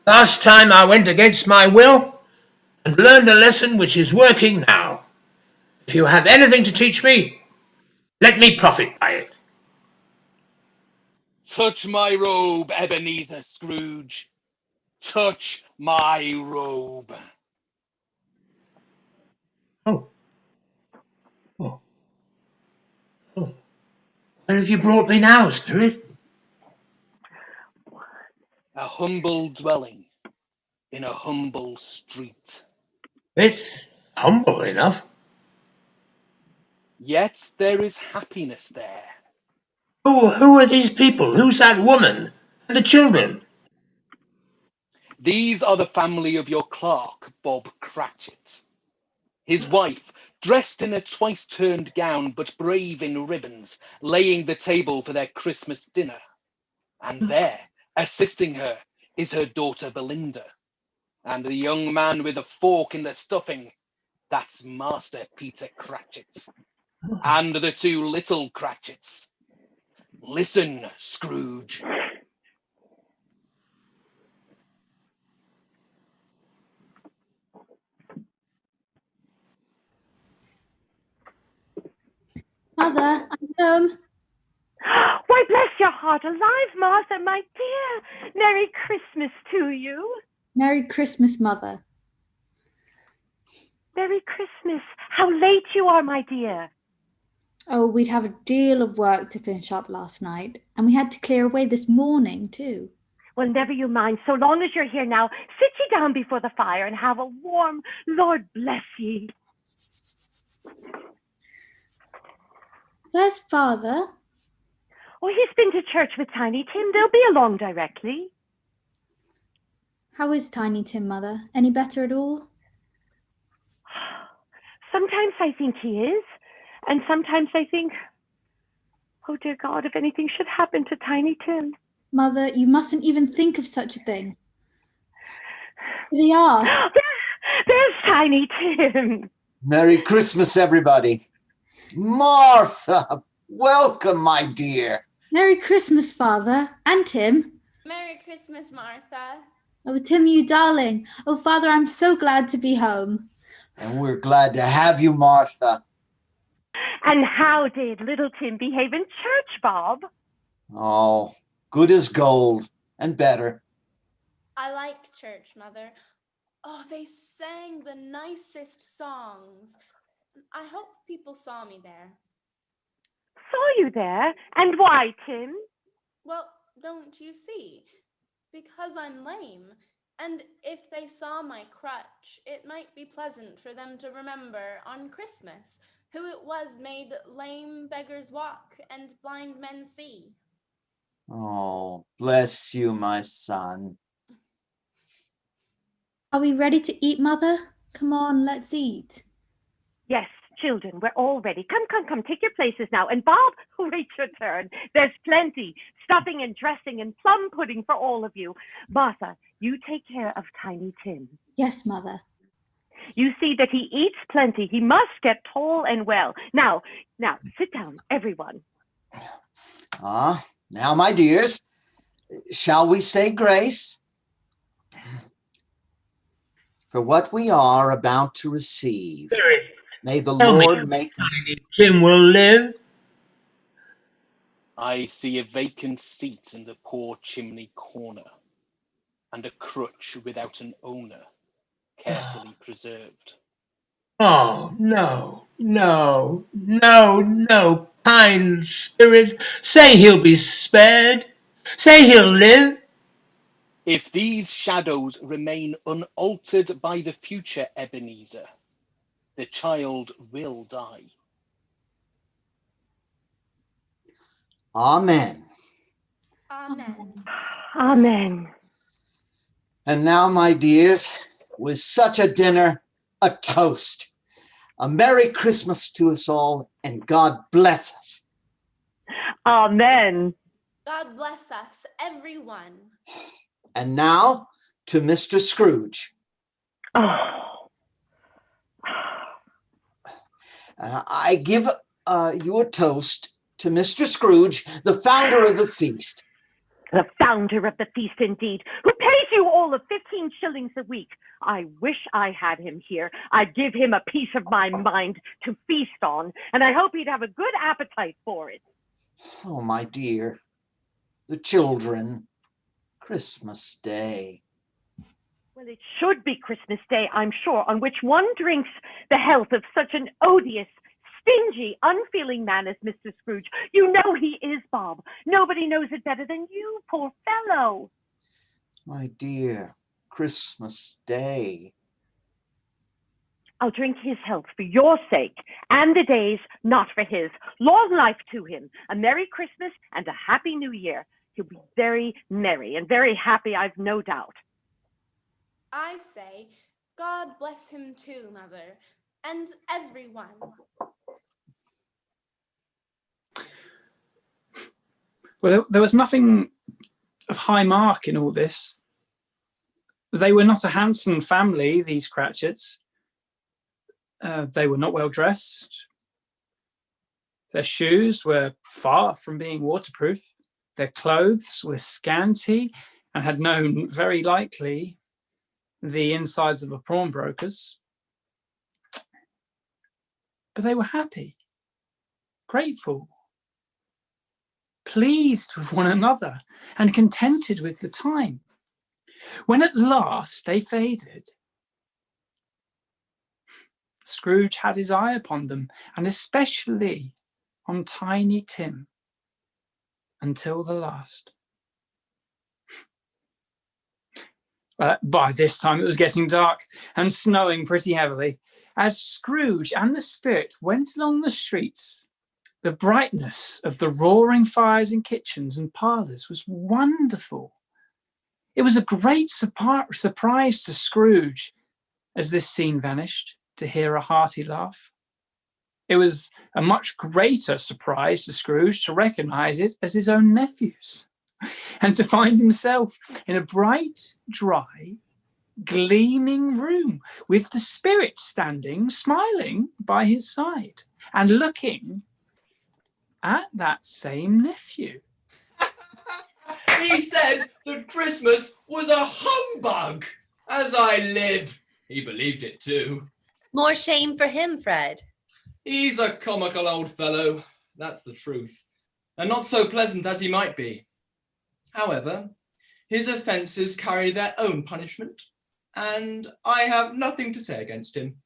Speaker 8: Last time I went against my will and learned a lesson which is working now. If you have anything to teach me, let me profit by it.
Speaker 16: Touch my robe, Ebenezer Scrooge. Touch my robe.
Speaker 8: Oh. Where have you brought me now, Spirit?
Speaker 16: A humble dwelling in a humble street.
Speaker 8: It's humble enough.
Speaker 16: Yet there is happiness there.
Speaker 8: Who are these people? Who's that woman? And the children?
Speaker 16: These are the family of your clerk, Bob Cratchit. His wife, dressed in a twice-turned gown but brave in ribbons, laying the table for their Christmas dinner. And there, assisting her, is her daughter Belinda. And the young man with a fork in the stuffing, that's Master Peter Cratchit. And the two little Cratchits. Listen, Scrooge.
Speaker 3: Mother, I'm home.
Speaker 4: Why, bless your heart alive, Martha, my dear. Merry Christmas to you.
Speaker 3: Merry Christmas, Mother.
Speaker 4: Merry Christmas. How late you are, my dear.
Speaker 3: Oh, we'd have a deal of work to finish up last night, and we had to clear away this morning, too.
Speaker 4: Well, never you mind. So long as you're here now, sit ye down before the fire and have a warm, Lord bless ye.
Speaker 3: Where's Father?
Speaker 4: Oh, he's been to church with Tiny Tim. They'll be along directly.
Speaker 3: How is Tiny Tim, Mother? Any better at all?
Speaker 4: Sometimes I think he is, and sometimes I think, oh dear God, if anything should happen to Tiny Tim.
Speaker 3: Mother, you mustn't even think of such a thing. They are.
Speaker 4: There's Tiny Tim.
Speaker 17: Merry Christmas, everybody. Martha, welcome, my dear.
Speaker 3: Merry Christmas, Father. And Tim.
Speaker 18: Merry Christmas, Martha.
Speaker 3: Oh, Tim, you darling. Oh, Father, I'm so glad to be home.
Speaker 17: And we're glad to have you, Martha.
Speaker 4: And how did little Tim behave in church, Bob?
Speaker 17: Oh, good as gold, and better.
Speaker 18: I like church, Mother. Oh, they sang the nicest songs. I hope people saw me there.
Speaker 4: Saw you there? And why, Tim?
Speaker 18: Well, don't you see? Because I'm lame. And if they saw my crutch, it might be pleasant for them to remember on Christmas who it was made lame beggars walk and blind men see.
Speaker 17: Oh, bless you, my son.
Speaker 3: Are we ready to eat, Mother? Come on, let's eat.
Speaker 4: Yes, Children, we're all ready. Come, take your places now. And Bob, wait your turn. There's plenty. Stuffing and dressing and plum pudding for all of you. Martha, you take care of Tiny Tim.
Speaker 3: Yes, Mother.
Speaker 4: You see that he eats plenty. He must get tall and well. Now, sit down, everyone.
Speaker 17: Now, my dears, shall we say grace? For what we are about to receive, may the Lord make us...
Speaker 8: Tim will live.
Speaker 16: I see a vacant seat in the poor chimney corner, and a crutch without an owner, carefully preserved.
Speaker 8: Oh, no, kind spirit. Say he'll be spared. Say he'll live.
Speaker 16: If these shadows remain unaltered by the future Ebenezer, the child will die.
Speaker 17: Amen.
Speaker 3: Amen.
Speaker 4: Amen.
Speaker 17: And now, my dears, with such a dinner, a toast. A Merry Christmas to us all, and God bless us.
Speaker 4: Amen.
Speaker 18: God bless us, everyone.
Speaker 17: And now to Mr. Scrooge. I give you a toast to Mr. Scrooge, the founder of the feast.
Speaker 4: The founder of the feast, indeed, who pays you all of 15 shillings a week. I wish I had him here. I'd give him a piece of my mind to feast on, and I hope he'd have a good appetite for it.
Speaker 17: Oh, my dear, the children, Christmas Day.
Speaker 4: Well, it should be Christmas Day, I'm sure, on which one drinks the health of such an odious, stingy, unfeeling man as Mr. Scrooge. You know he is, Bob. Nobody knows it better than you, poor fellow.
Speaker 17: My dear, Christmas Day.
Speaker 4: I'll drink his health for your sake, and the day's not for his. Long life to him, a Merry Christmas and a Happy New Year. He'll be very merry and very happy, I've no doubt.
Speaker 18: I say, God bless him too, Mother, and everyone.
Speaker 15: Well, there was nothing of high mark in all this. They were not a handsome family, these Cratchits. They were not well dressed. Their shoes were far from being waterproof. Their clothes were scanty and had known, very likely, the insides of a pawnbroker's. But they were happy, grateful, pleased with one another, and contented with the time. When at last they faded, Scrooge had his eye upon them, and especially on Tiny Tim, until the last. By this time it was getting dark and snowing pretty heavily. As Scrooge and the spirit went along the streets, the brightness of the roaring fires in kitchens and parlours was wonderful. It was a great surprise to Scrooge as this scene vanished, to hear a hearty laugh. It was a much greater surprise to Scrooge to recognise it as his own nephew's, and to find himself in a bright, dry, gleaming room with the spirit standing, smiling by his side and looking at that same nephew.
Speaker 9: He said that Christmas was a humbug. As I live, he believed it too.
Speaker 5: More shame for him, Fred.
Speaker 9: He's a comical old fellow, that's the truth, and not so pleasant as he might be. However, his offences carry their own punishment, and I have nothing to say against him.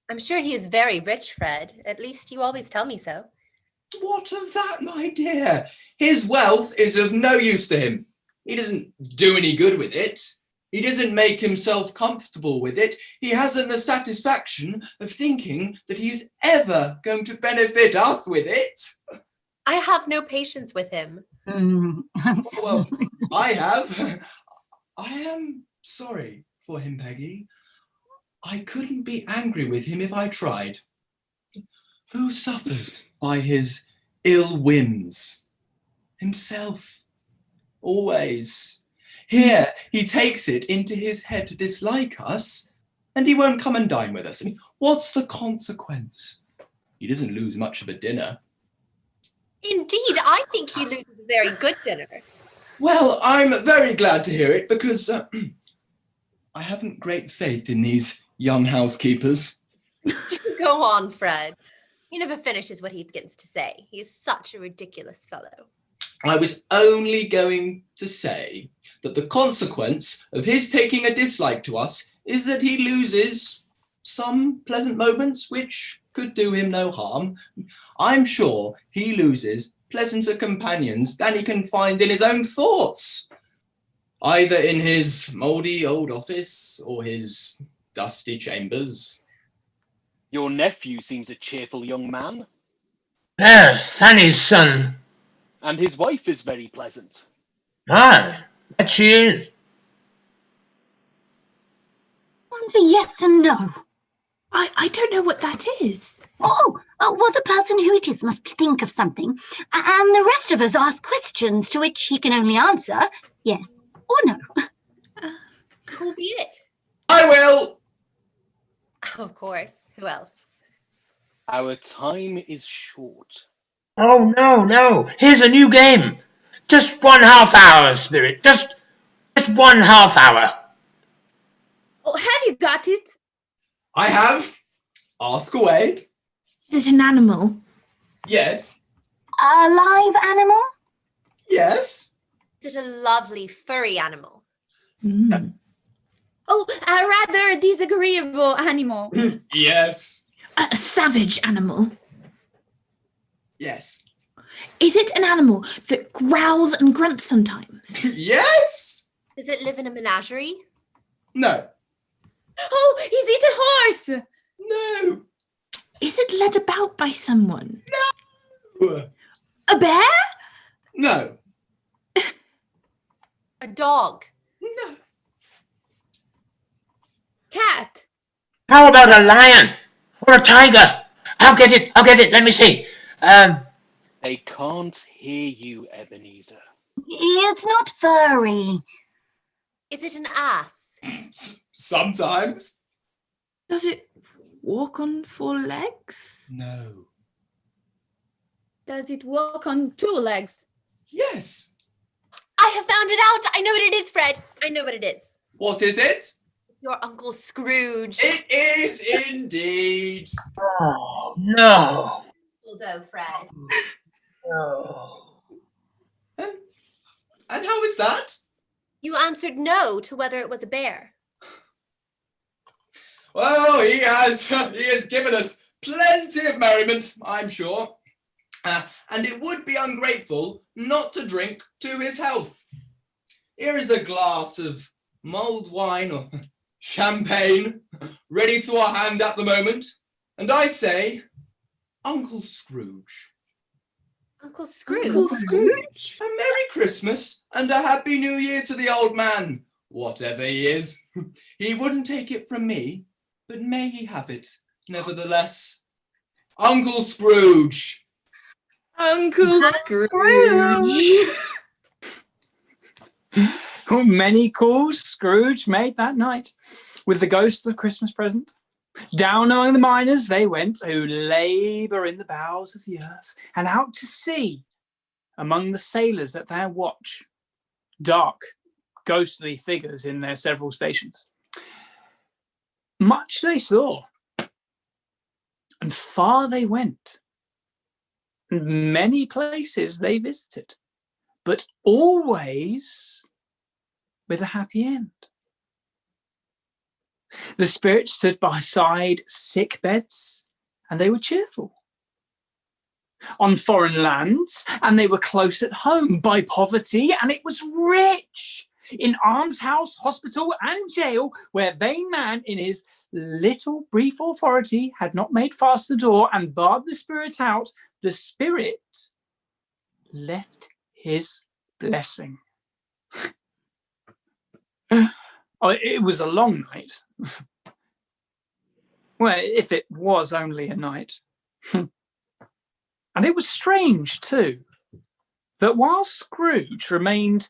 Speaker 5: I'm sure he is very rich, Fred. At least you always tell me so.
Speaker 9: What of that, my dear? His wealth is of no use to him. He doesn't do any good with it. He doesn't make himself comfortable with it. He hasn't the satisfaction of thinking that he's ever going to benefit us with it.
Speaker 5: I have no patience with him.
Speaker 9: Well, I have. I am sorry for him, Peggy. I couldn't be angry with him if I tried. Who suffers by his ill whims? Himself. Always. Here, he takes it into his head to dislike us, and he won't come and dine with us. And what's the consequence? He doesn't lose much of a dinner.
Speaker 5: Indeed, I think he loses a very good dinner.
Speaker 9: Well, I'm very glad to hear it, because I haven't great faith in these young housekeepers.
Speaker 5: Do go on, Fred. He never finishes what he begins to say. He is such a ridiculous fellow.
Speaker 9: I was only going to say that the consequence of his taking a dislike to us is that he loses some pleasant moments which could do him no harm. I'm sure he loses pleasanter companions than he can find in his own thoughts, either in his mouldy old office or his dusty chambers.
Speaker 16: Your nephew seems a cheerful young man.
Speaker 8: Yes, Fanny's son.
Speaker 16: And his wife is very pleasant.
Speaker 8: Aye, that she is.
Speaker 11: Only yes and no.
Speaker 3: I don't know what that is.
Speaker 11: Oh, well, the person who it is must think of something, and the rest of us ask questions to which he can only answer yes or no.
Speaker 5: Who'll be it?
Speaker 9: I will!
Speaker 5: Of course. Who else?
Speaker 16: Our time is short.
Speaker 8: Oh, no. Here's a new game. Just 1/2 hour, Spirit. Just 1/2 hour.
Speaker 3: Oh, have you got it?
Speaker 9: I have. Ask away.
Speaker 3: Is it an animal?
Speaker 9: Yes.
Speaker 11: A live animal?
Speaker 9: Yes.
Speaker 5: Is it a lovely furry animal?
Speaker 3: Mm. Oh, a rather disagreeable animal.
Speaker 9: Yes.
Speaker 3: A savage animal.
Speaker 9: Yes.
Speaker 3: Is it an animal that growls and grunts sometimes?
Speaker 9: Yes.
Speaker 5: Does it live in a menagerie?
Speaker 9: No.
Speaker 3: Oh, is it a horse?
Speaker 9: No.
Speaker 3: Is it led about by someone?
Speaker 9: No.
Speaker 3: A bear?
Speaker 9: No.
Speaker 5: A dog?
Speaker 9: No.
Speaker 3: Cat?
Speaker 8: How about a lion? Or a tiger? I'll get it. Let me see.
Speaker 16: They can't hear you, Ebenezer.
Speaker 11: It's not furry.
Speaker 5: Is it an ass?
Speaker 9: Sometimes.
Speaker 3: Does it walk on 4 legs?
Speaker 9: No.
Speaker 3: Does it walk on 2 legs?
Speaker 9: Yes.
Speaker 5: I have found it out. I know what it is, Fred. I know what it is.
Speaker 9: What is it?
Speaker 5: Your Uncle Scrooge.
Speaker 9: It is indeed.
Speaker 8: Oh, no.
Speaker 5: Although, Fred.
Speaker 8: No.
Speaker 9: And how is that?
Speaker 5: You answered no to whether it was a bear.
Speaker 9: Well, he has given us plenty of merriment, I'm sure. And it would be ungrateful not to drink to his health. Here is a glass of mulled wine or champagne ready to our hand at the moment. And I say, Uncle Scrooge.
Speaker 5: Uncle Scrooge?
Speaker 3: Uncle Scrooge?
Speaker 9: A Merry Christmas and a Happy New Year to the old man, whatever he is. He wouldn't take it from me, but may he have it, nevertheless. Uncle Scrooge.
Speaker 3: Uncle Scrooge.
Speaker 15: Oh, many calls Scrooge made that night with the ghost of Christmas present. Down among the miners they went who labour in the bowels of the earth, and out to sea among the sailors at their watch, dark, ghostly figures in their several stations. Much they saw, and far they went, and many places they visited, but always with a happy end. The spirits stood beside sick beds, and they were cheerful. On foreign lands, and they were close at home. By poverty, and it was rich. In almshouse, hospital, and jail, where vain man in his little brief authority had not made fast the door and barred the spirit out, the spirit left his blessing. Oh, it was a long night. Well, if it was only a night. And it was strange, too, that while Scrooge remained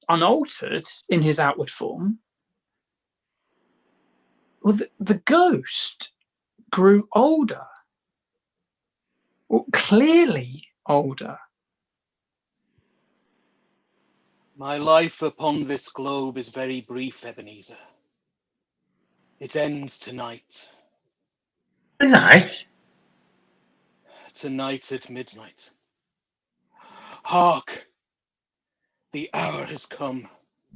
Speaker 15: unaltered in his outward form, well, the ghost grew older, clearly older.
Speaker 16: My life upon this globe is very brief, Ebenezer. It ends tonight.
Speaker 8: Tonight?
Speaker 16: Tonight at midnight. Hark! The hour has come.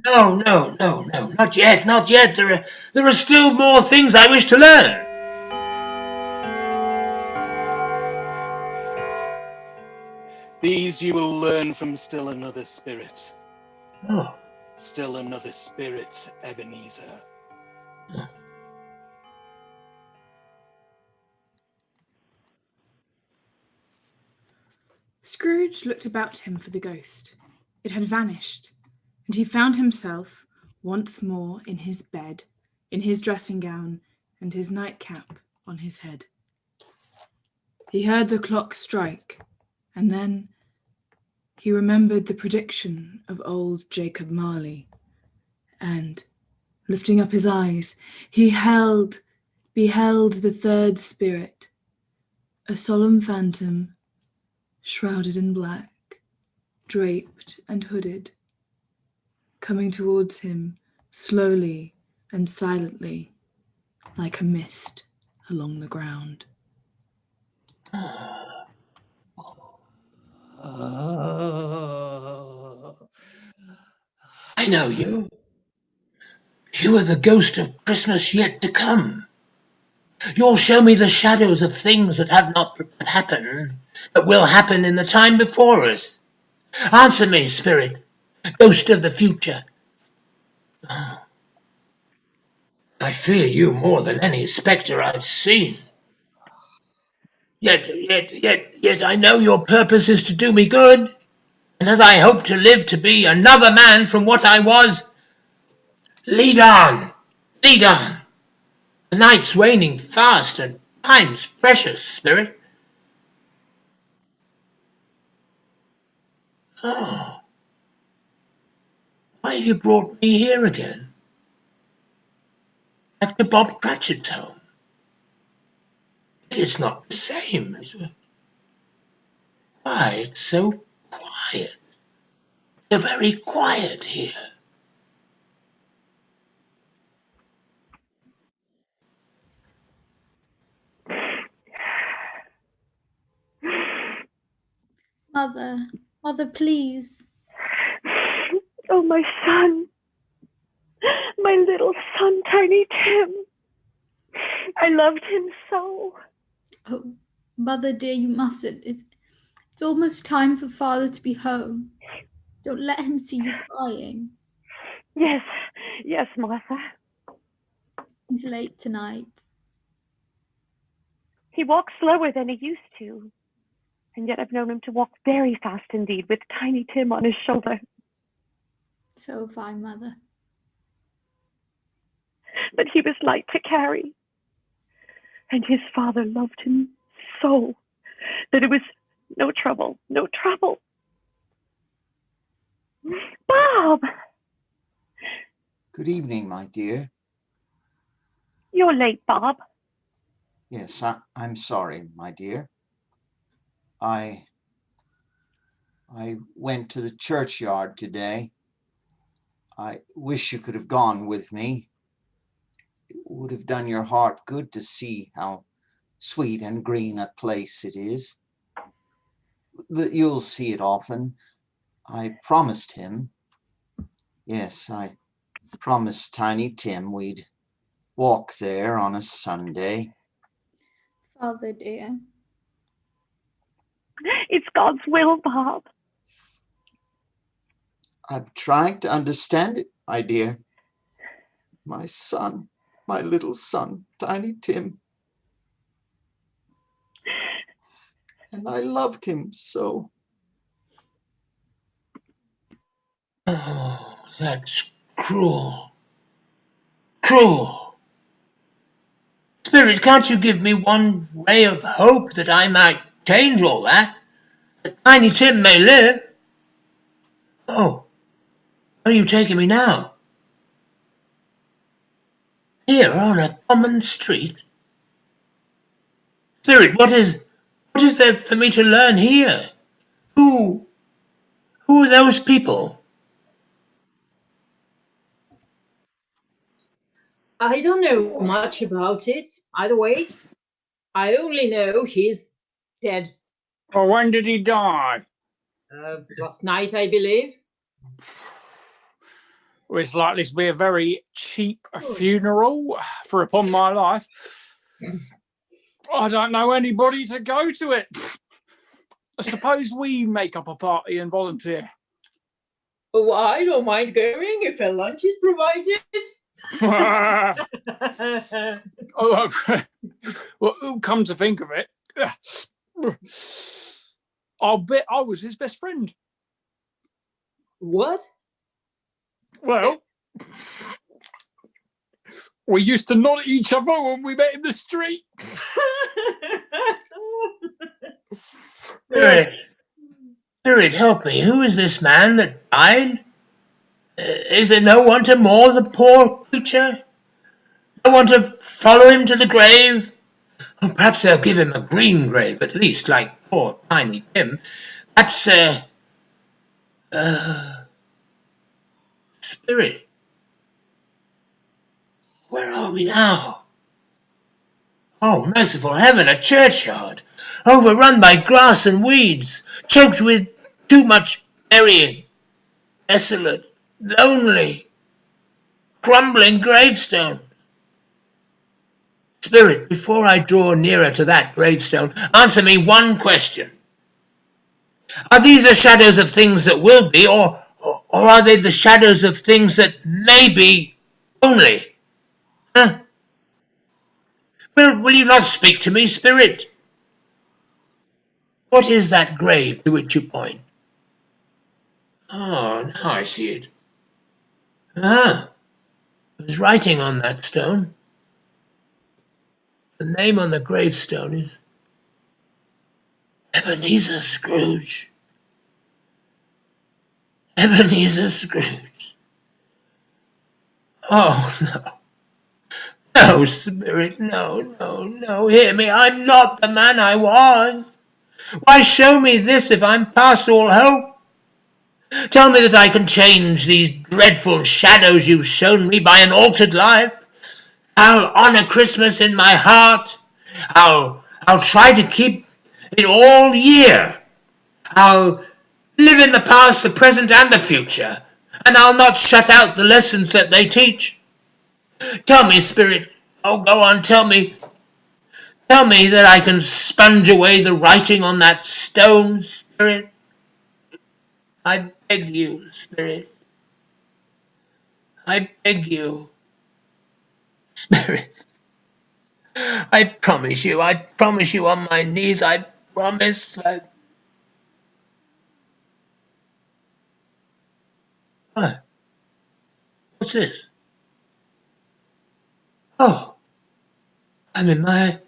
Speaker 8: No, not yet, not yet. There are still more things I wish to learn.
Speaker 16: These you will learn from still another spirit.
Speaker 8: Oh.
Speaker 16: Still another spirit, Ebenezer.
Speaker 19: Scrooge looked about him for the ghost. It had vanished, and he found himself once more in his bed, in his dressing gown and his nightcap on his head. He heard the clock strike, and then he remembered the prediction of old Jacob Marley, and, lifting up his eyes, he beheld the third spirit, a solemn phantom, shrouded in black, draped and hooded, coming towards him slowly and silently, like a mist along the ground.
Speaker 8: I know you. You are the ghost of Christmas yet to come. You'll show me the shadows of things that have not happened, that will happen in the time before us. Answer me, spirit, ghost of the future. I fear you more than any spectre I've seen. Yet I know your purpose is to do me good, and as I hope to live to be another man from what I was, lead on, lead on. The night's waning fast and time's precious, spirit. Oh, why have you brought me here again? Back to Bob Cratchit's home. It's not the same, is it? Why, it's so quiet. You're very quiet here.
Speaker 3: Mother, please.
Speaker 4: Oh, my son. My little son, Tiny Tim. I loved him so.
Speaker 3: Oh, Mother dear, you mustn't. It's almost time for Father to be home. Don't let him see you crying.
Speaker 4: Yes, Martha.
Speaker 3: He's late tonight.
Speaker 4: He walks slower than he used to. And yet I've known him to walk very fast indeed, with Tiny Tim on his shoulder.
Speaker 3: So have I, Mother.
Speaker 4: But he was light to carry. And his father loved him so that it was no trouble. Bob!
Speaker 17: Good evening, my dear.
Speaker 4: You're late, Bob.
Speaker 17: Yes, I'm sorry, my dear. I went to the churchyard today. I wish you could have gone with me. It would have done your heart good to see how sweet and green a place it is. But you'll see it often. I promised him. Yes, I promised Tiny Tim we'd walk there on a Sunday.
Speaker 3: Father dear.
Speaker 4: It's God's will, Bob.
Speaker 17: I'm trying to understand it, my dear. My son, my little son, Tiny Tim. And I loved him so.
Speaker 8: Oh, that's cruel. Cruel. Spirit, can't you give me one ray of hope that I might change all that. Tiny Tim may live. Oh, where are you taking me now? Here on a common street? Spirit, what is there for me to learn here? Who are those people?
Speaker 20: I don't know much about it. Either way, I only know he's dead.
Speaker 15: Oh, when did he die?
Speaker 20: Last night, I believe.
Speaker 15: Well, it's likely to be a very cheap funeral, for upon my life, I don't know anybody to go to it. I suppose we make up a party and volunteer.
Speaker 20: Oh, I don't mind going if a lunch is provided.
Speaker 15: Well, come to think of it, I'll bet I was his best friend.
Speaker 20: What?
Speaker 15: Well, we used to nod at each other when we met in the street.
Speaker 8: Spirit, help me. Who is this man that died? Is there no one to mourn the poor creature? No one to follow him to the grave? Oh, perhaps they'll give him a green grave, at least, like poor Tiny Tim. Perhaps, Spirit, where are we now? Oh, merciful heaven, a churchyard, overrun by grass and weeds, choked with too much burying, desolate, lonely, crumbling gravestones. Spirit, before I draw nearer to that gravestone, answer me one question. Are these the shadows of things that will be, or are they the shadows of things that may be only? Huh? Will you not speak to me, Spirit? What is that grave to which you point? Oh, now I see it. There's writing on that stone. The name on the gravestone is Ebenezer Scrooge. Ebenezer Scrooge. Oh, no. No, Spirit, no. Hear me, I'm not the man I was. Why show me this if I'm past all hope? Tell me that I can change these dreadful shadows you've shown me by an altered life. I'll honor Christmas in my heart. I'll try to keep it all year. I'll live in the past, the present, and the future, and I'll not shut out the lessons that they teach. Tell me, Spirit, oh, go on, tell me that I can sponge away the writing on that stone, Spirit. I beg you, Spirit. I beg you, Spirit. I promise you on my knees, I promise. What? What's this? Oh, I'm in my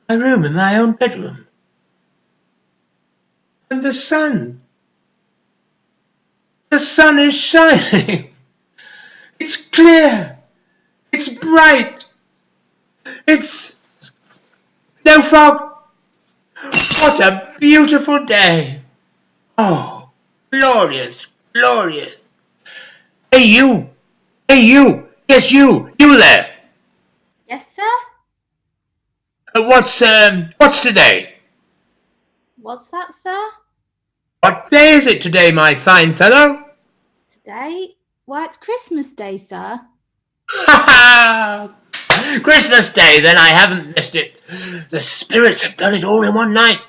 Speaker 8: room, in my own bedroom. And the sun is shining. It's clear. It's bright. It's no fog. What a beautiful day. Oh, glorious, glorious. Hey, you. Yes, you there.
Speaker 3: Yes, sir?
Speaker 8: What's today?
Speaker 3: What's that, sir?
Speaker 8: What day is it today, my fine fellow?
Speaker 3: Today? Why, it's Christmas Day, sir.
Speaker 8: Ha ha! Christmas Day, then I haven't missed it. The spirits have done it all in one night.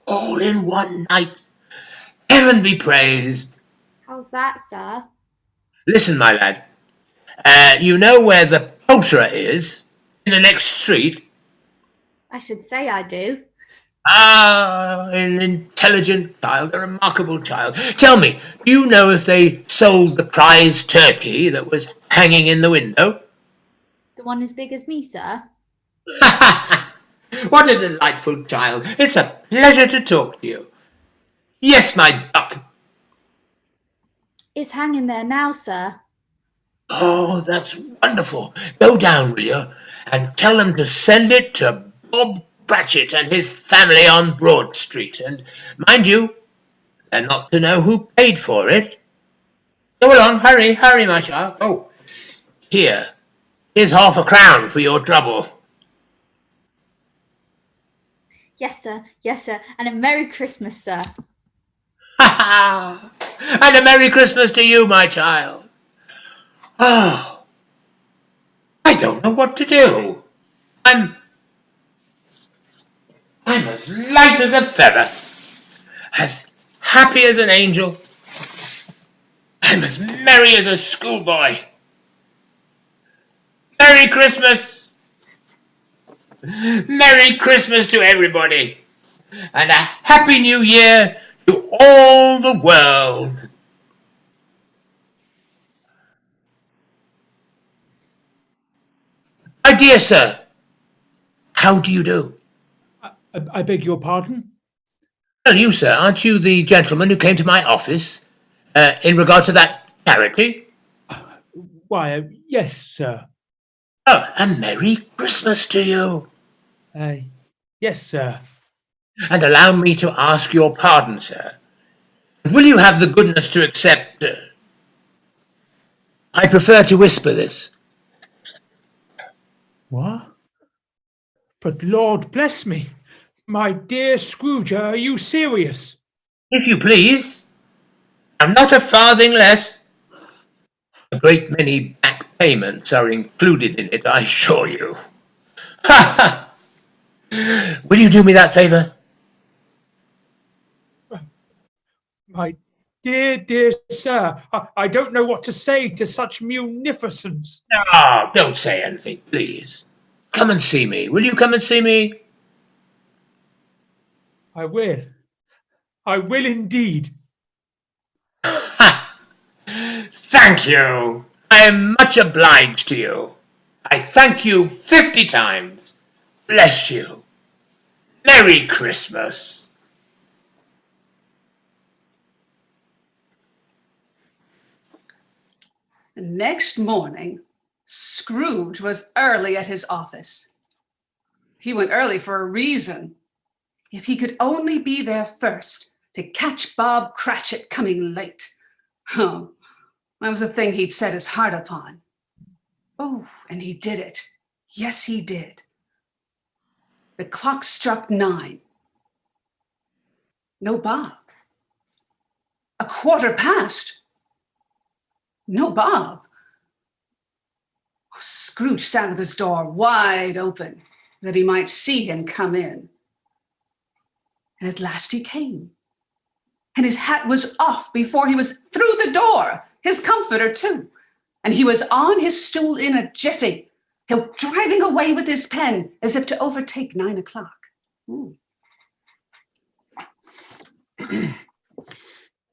Speaker 8: All in one night. Heaven be praised.
Speaker 3: How's that, sir?
Speaker 8: Listen, my lad. You know where the poulterer is? In the next street?
Speaker 3: I should say I do.
Speaker 8: Ah, an intelligent child, a remarkable child. Tell me, do you know if they sold the prize turkey that was hanging in the window?
Speaker 3: The one as big as me, sir?
Speaker 8: What a delightful child. It's a pleasure to talk to you. Yes, my duck.
Speaker 3: It's hanging there now, sir.
Speaker 8: Oh, that's wonderful. Go down, will you, and tell them to send it to Bob Cratchit and his family on Broad Street. And mind you, they're not to know who paid for it. Go along, hurry, hurry, my child. Oh, here's £half-a-crown for your trouble.
Speaker 3: Yes, sir. Yes, sir. And a Merry Christmas, sir.
Speaker 8: Ha ha! And a Merry Christmas to you, my child. Oh, I don't know what to do. I'm as light as a feather, as happy as an angel. I'm as merry as a schoolboy. Merry Christmas! Merry Christmas to everybody, and a Happy New Year to all the world. My dear sir, how do you do?
Speaker 10: I beg your pardon?
Speaker 8: Well, you, sir, aren't you the gentleman who came to my office in regard to that charity?
Speaker 10: Why, yes, sir.
Speaker 8: Oh, a Merry Christmas to you.
Speaker 10: Yes, sir.
Speaker 8: And allow me to ask your pardon, sir. Will you have the goodness to accept... I prefer to whisper this.
Speaker 10: What? But Lord bless me. My dear Scrooge, are you serious?
Speaker 8: If you please. I'm not a farthing less. A great many back payments are included in it, I assure you. Ha ha! Will you do me that favour?
Speaker 10: My dear sir, I don't know what to say to such munificence.
Speaker 8: Ah, don't say anything, please. Come and see me. Will you come and see me?
Speaker 10: I will. I will indeed.
Speaker 8: Thank you. I am much obliged to you. I thank you 50 times. Bless you. Merry Christmas.
Speaker 2: Next morning, Scrooge was early at his office. He went early for a reason. If he could only be there first to catch Bob Cratchit coming late. Oh, that was a thing he'd set his heart upon. Oh, and he did it. Yes, he did. The clock struck 9. No Bob. 1/4 past. No Bob. Scrooge sat with his door wide open that he might see him come in. And at last he came. And his hat was off before he was through the door, his comforter too. And he was on his stool in a jiffy, driving away with his pen as if to overtake 9 o'clock.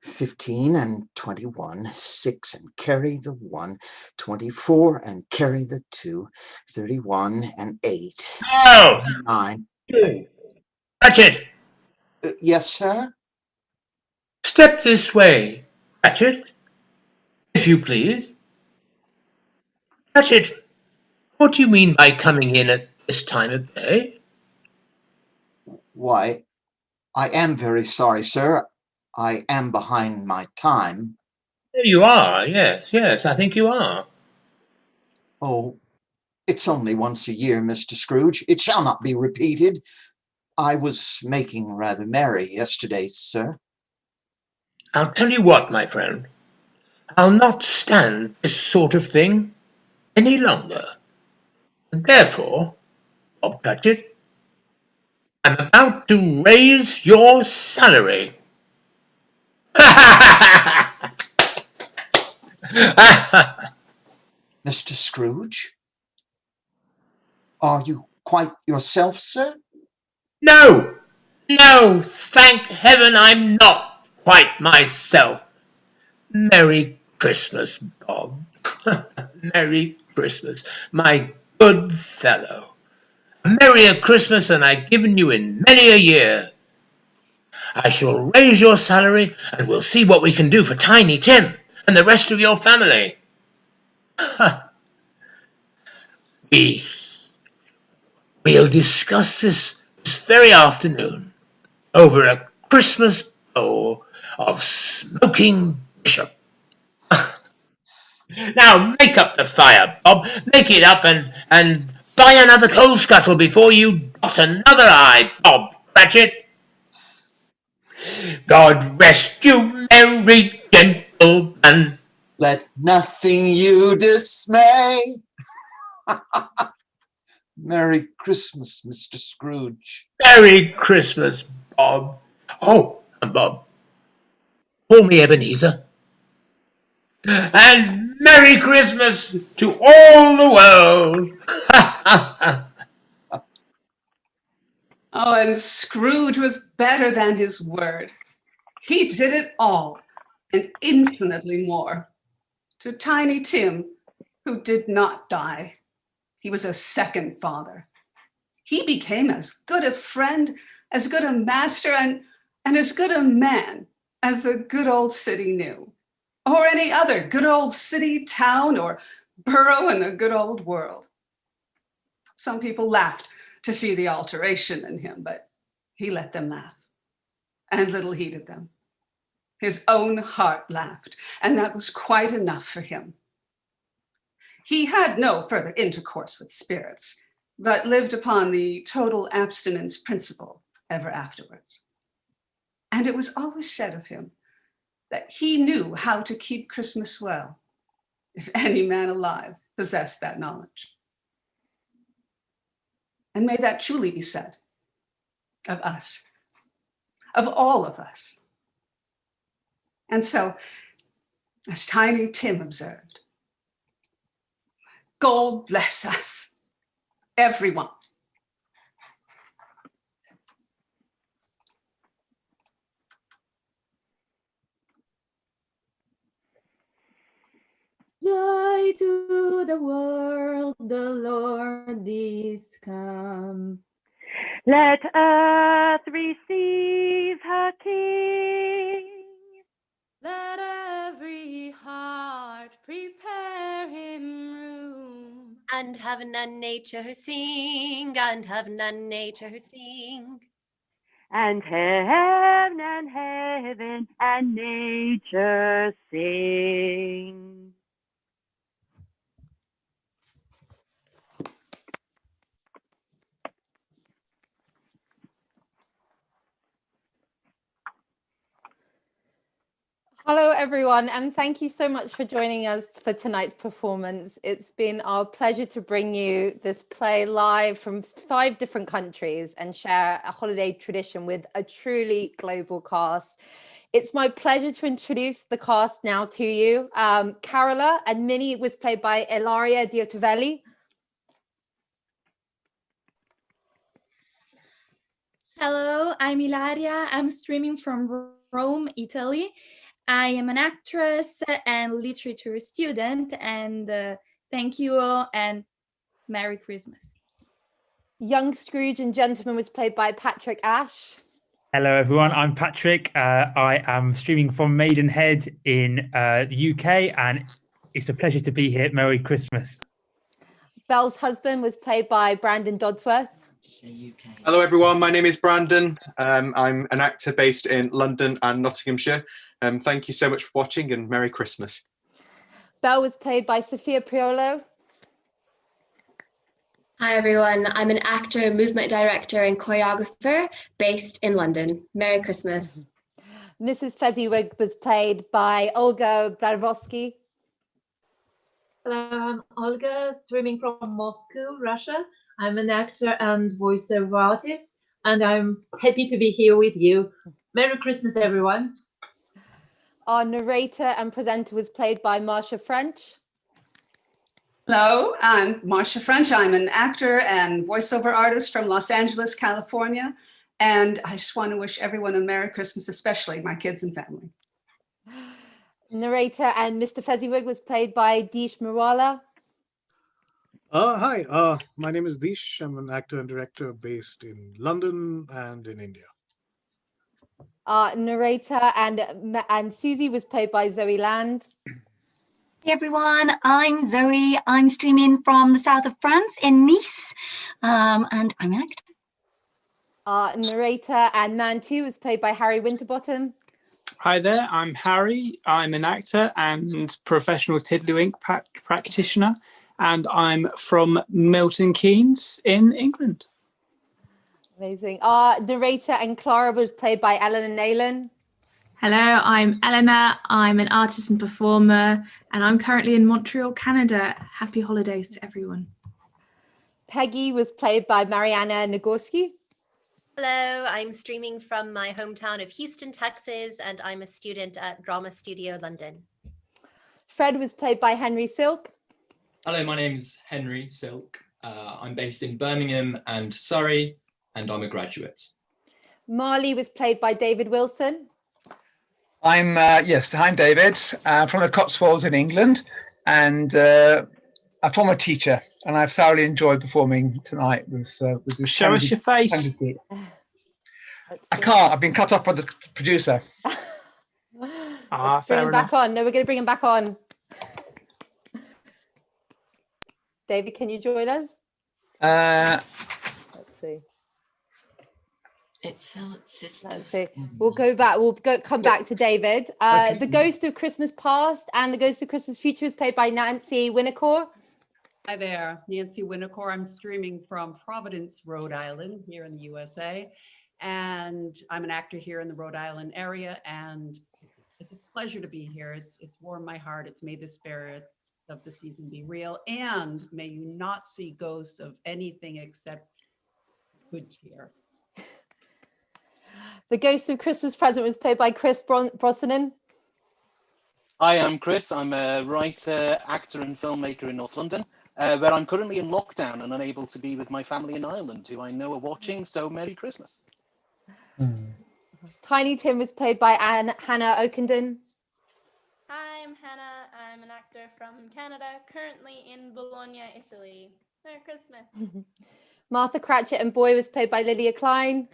Speaker 17: 15 and 21, 6 and carry the 1, 24 and carry the 2, 31 and 8.
Speaker 8: Oh!
Speaker 17: 9.
Speaker 8: Cratchit!
Speaker 17: Yes, sir?
Speaker 8: Step this way, Cratchit, if you please. Cratchit, what do you mean by coming in at this time of day?
Speaker 17: Why, I am very sorry, sir. I am behind my time.
Speaker 8: You are, yes, I think you are.
Speaker 17: Oh, it's only once a year, Mr. Scrooge. It shall not be repeated. I was making rather merry yesterday, sir.
Speaker 8: I'll tell you what, my friend. I'll not stand this sort of thing any longer. And therefore, Bob Cratchit, I'm about to raise your salary.
Speaker 17: Mr. Scrooge? Are you quite yourself, sir?
Speaker 8: No, thank heaven I'm not quite myself. Merry Christmas, Bob. Merry Christmas, my good fellow. a merrier Christmas than I've given you in many a year. I shall raise your salary and we'll see what we can do for Tiny Tim and the rest of your family. We'll discuss this very afternoon over a Christmas bowl of smoking bishop. Now make up the fire, Bob. Make it up and buy another coal scuttle before you dot another eye, Bob Cratchit. God rest you, merry gentlemen.
Speaker 17: Let nothing you dismay. Merry Christmas, Mr. Scrooge.
Speaker 8: Merry Christmas, Bob. Oh, and Bob, call me Ebenezer. And Merry Christmas to all the world.
Speaker 2: Oh, and Scrooge was better than his word. He did it all and infinitely more. To Tiny Tim, who did not die, he was a second father. He became as good a friend, as good a master, and as good a man as the good old city knew, or any other good old city, town, or borough in the good old world. Some people laughed to see the alteration in him, but he let them laugh, and little heeded them. His own heart laughed, and that was quite enough for him. He had no further intercourse with spirits, but lived upon the total abstinence principle ever afterwards. And it was always said of him that he knew how to keep Christmas well, if any man alive possessed that knowledge. And may that truly be said of us, of all of us. And so, as Tiny Tim observed, God bless us, everyone.
Speaker 21: Joy to the world, the Lord is come.
Speaker 4: Let earth receive her King.
Speaker 18: Let every heart prepare him room.
Speaker 5: And heaven and nature sing, and heaven and nature sing.
Speaker 4: And heaven and nature sing.
Speaker 22: Hello, everyone, and thank you so much for joining us for tonight's performance. It's been our pleasure to bring you this play live from 5 different countries and share a holiday tradition with a truly global cast. It's my pleasure to introduce the cast now to you. Carola and Minnie was played by Ilaria Diotovelli.
Speaker 23: Hello, I'm Ilaria. I'm streaming from Rome, Italy. I am an actress and literature student, and thank you all and Merry Christmas.
Speaker 22: Young Scrooge and Gentleman was played by Patrick Ashe.
Speaker 10: Hello, everyone. I'm Patrick. I am streaming from Maidenhead in the UK, and it's a pleasure to be here. Merry Christmas.
Speaker 22: Belle's husband was played by Brandon Dodsworth.
Speaker 14: Hello, everyone. My name is Brandon. I'm an actor based in London and Nottinghamshire. Thank you so much for watching, and Merry Christmas.
Speaker 22: Belle was played by Sophia Priolo.
Speaker 13: Hi everyone, I'm an actor, movement director and choreographer based in London. Merry Christmas.
Speaker 22: Mrs. Fezziwig was played by Olga Bladovsky.
Speaker 20: Hello, I'm Olga, streaming from Moscow, Russia. I'm an actor and voiceover artist, and I'm happy to be here with you. Merry Christmas, everyone.
Speaker 22: Our narrator and presenter was played by Marsha French.
Speaker 2: Hello, I'm Marsha French. I'm an actor and voiceover artist from Los Angeles, California. And I just want to wish everyone a Merry Christmas, especially my kids and family.
Speaker 22: Narrator and Mr. Fezziwig was played by Deesh Marwala.
Speaker 1: Hi, my name is Dish. I'm an actor and director based in London and in India.
Speaker 22: Narrator and Susie was played by Zoe Land.
Speaker 11: Hey everyone, I'm Zoe. I'm streaming from the south of France in Nice, and I'm an actor.
Speaker 22: Narrator and Man 2 was played by Harry Winterbottom.
Speaker 15: Hi there, I'm Harry. I'm an actor and professional tiddlywink practitioner, and I'm from Milton Keynes in England.
Speaker 22: Amazing. Narrator and Clara was played by Eleanor Naylan.
Speaker 6: Hello, I'm Eleanor. I'm an artist and performer, and I'm currently in Montreal, Canada. Happy holidays to everyone.
Speaker 22: Peggy was played by Mariana Nagorski.
Speaker 5: Hello, I'm streaming from my hometown of Houston, Texas, and I'm a student at Drama Studio London.
Speaker 22: Fred was played by Henry Silk.
Speaker 7: Hello, my name's Henry Silk. I'm based in Birmingham and Surrey, and I'm a graduate.
Speaker 22: Marley was played by David Wilson.
Speaker 24: I'm David from the Cotswolds in England, and a former teacher, and I've thoroughly enjoyed performing tonight with this.
Speaker 15: Show us your face.
Speaker 24: I can't. I've been cut off by the producer.
Speaker 22: Bring him back on. No, we're going to bring him back on. David, can you join us?
Speaker 24: Let's
Speaker 22: see.
Speaker 25: It's
Speaker 22: Let's see. We'll go back. Come back to David.
Speaker 24: Okay.
Speaker 22: The Ghost of Christmas Past and The Ghost of Christmas Future is played by Nancy Winnicor.
Speaker 26: Hi there, Nancy Winnicor. I'm streaming from Providence, Rhode Island, here in the USA. And I'm an actor here in the Rhode Island area. And it's a pleasure to be here. It's warmed my heart. It's made the spirit of the season be real. And may you not see ghosts of anything except good cheer.
Speaker 22: The Ghost of Christmas Present was played by Chris Brosnan.
Speaker 16: Hi, I'm Chris. I'm a writer, actor and filmmaker in North London, where I'm currently in lockdown and unable to be with my family in Ireland, who I know are watching, so Merry Christmas.
Speaker 22: Tiny Tim was played by Hannah Okenden.
Speaker 18: Hi, I'm Hannah. I'm an actor from Canada, currently in Bologna, Italy. Merry Christmas.
Speaker 22: Martha Cratchit and Boy was played by Lydia Klein.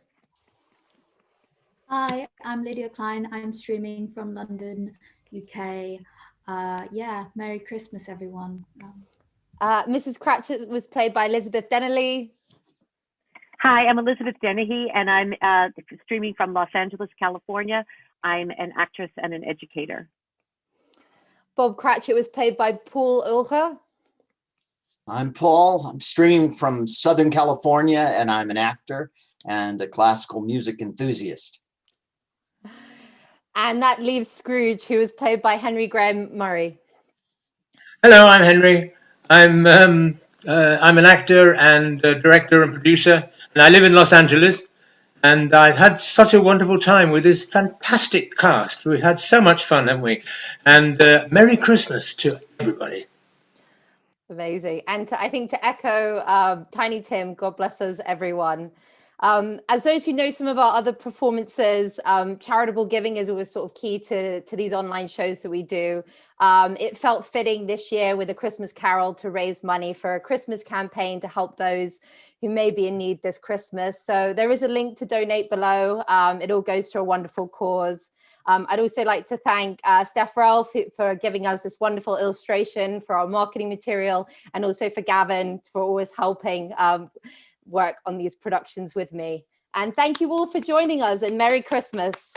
Speaker 3: Hi, I'm Lydia Klein. I'm streaming from London, UK. Merry Christmas, everyone.
Speaker 22: Mrs. Cratchit was played by Elizabeth Dennerly.
Speaker 4: Hi, I'm Elizabeth Dennehy, and I'm streaming from Los Angeles, California. I'm an actress and an educator.
Speaker 22: Bob Cratchit was played by Paul Ulger.
Speaker 17: I'm Paul. I'm streaming from Southern California, and I'm an actor and a classical music enthusiast.
Speaker 22: And that leaves Scrooge, who was played by Henry Graham Murray.
Speaker 8: Hello, I'm Henry. I'm an actor and director and producer, and I live in Los Angeles. And I've had such a wonderful time with this fantastic cast. We've had so much fun, haven't we? And Merry Christmas to everybody.
Speaker 22: Amazing. And I think to echo Tiny Tim, God bless us, everyone. As those who know some of our other performances, charitable giving is always sort of key to these online shows that we do. It felt fitting this year with A Christmas Carol to raise money for a Christmas campaign to help those who may be in need this Christmas. So there is a link to donate below. It all goes to a wonderful cause. I'd also like to thank Steph Ralph for giving us this wonderful illustration for our marketing material, and also for Gavin for always helping work on these productions with me. And thank you all for joining us, and Merry Christmas.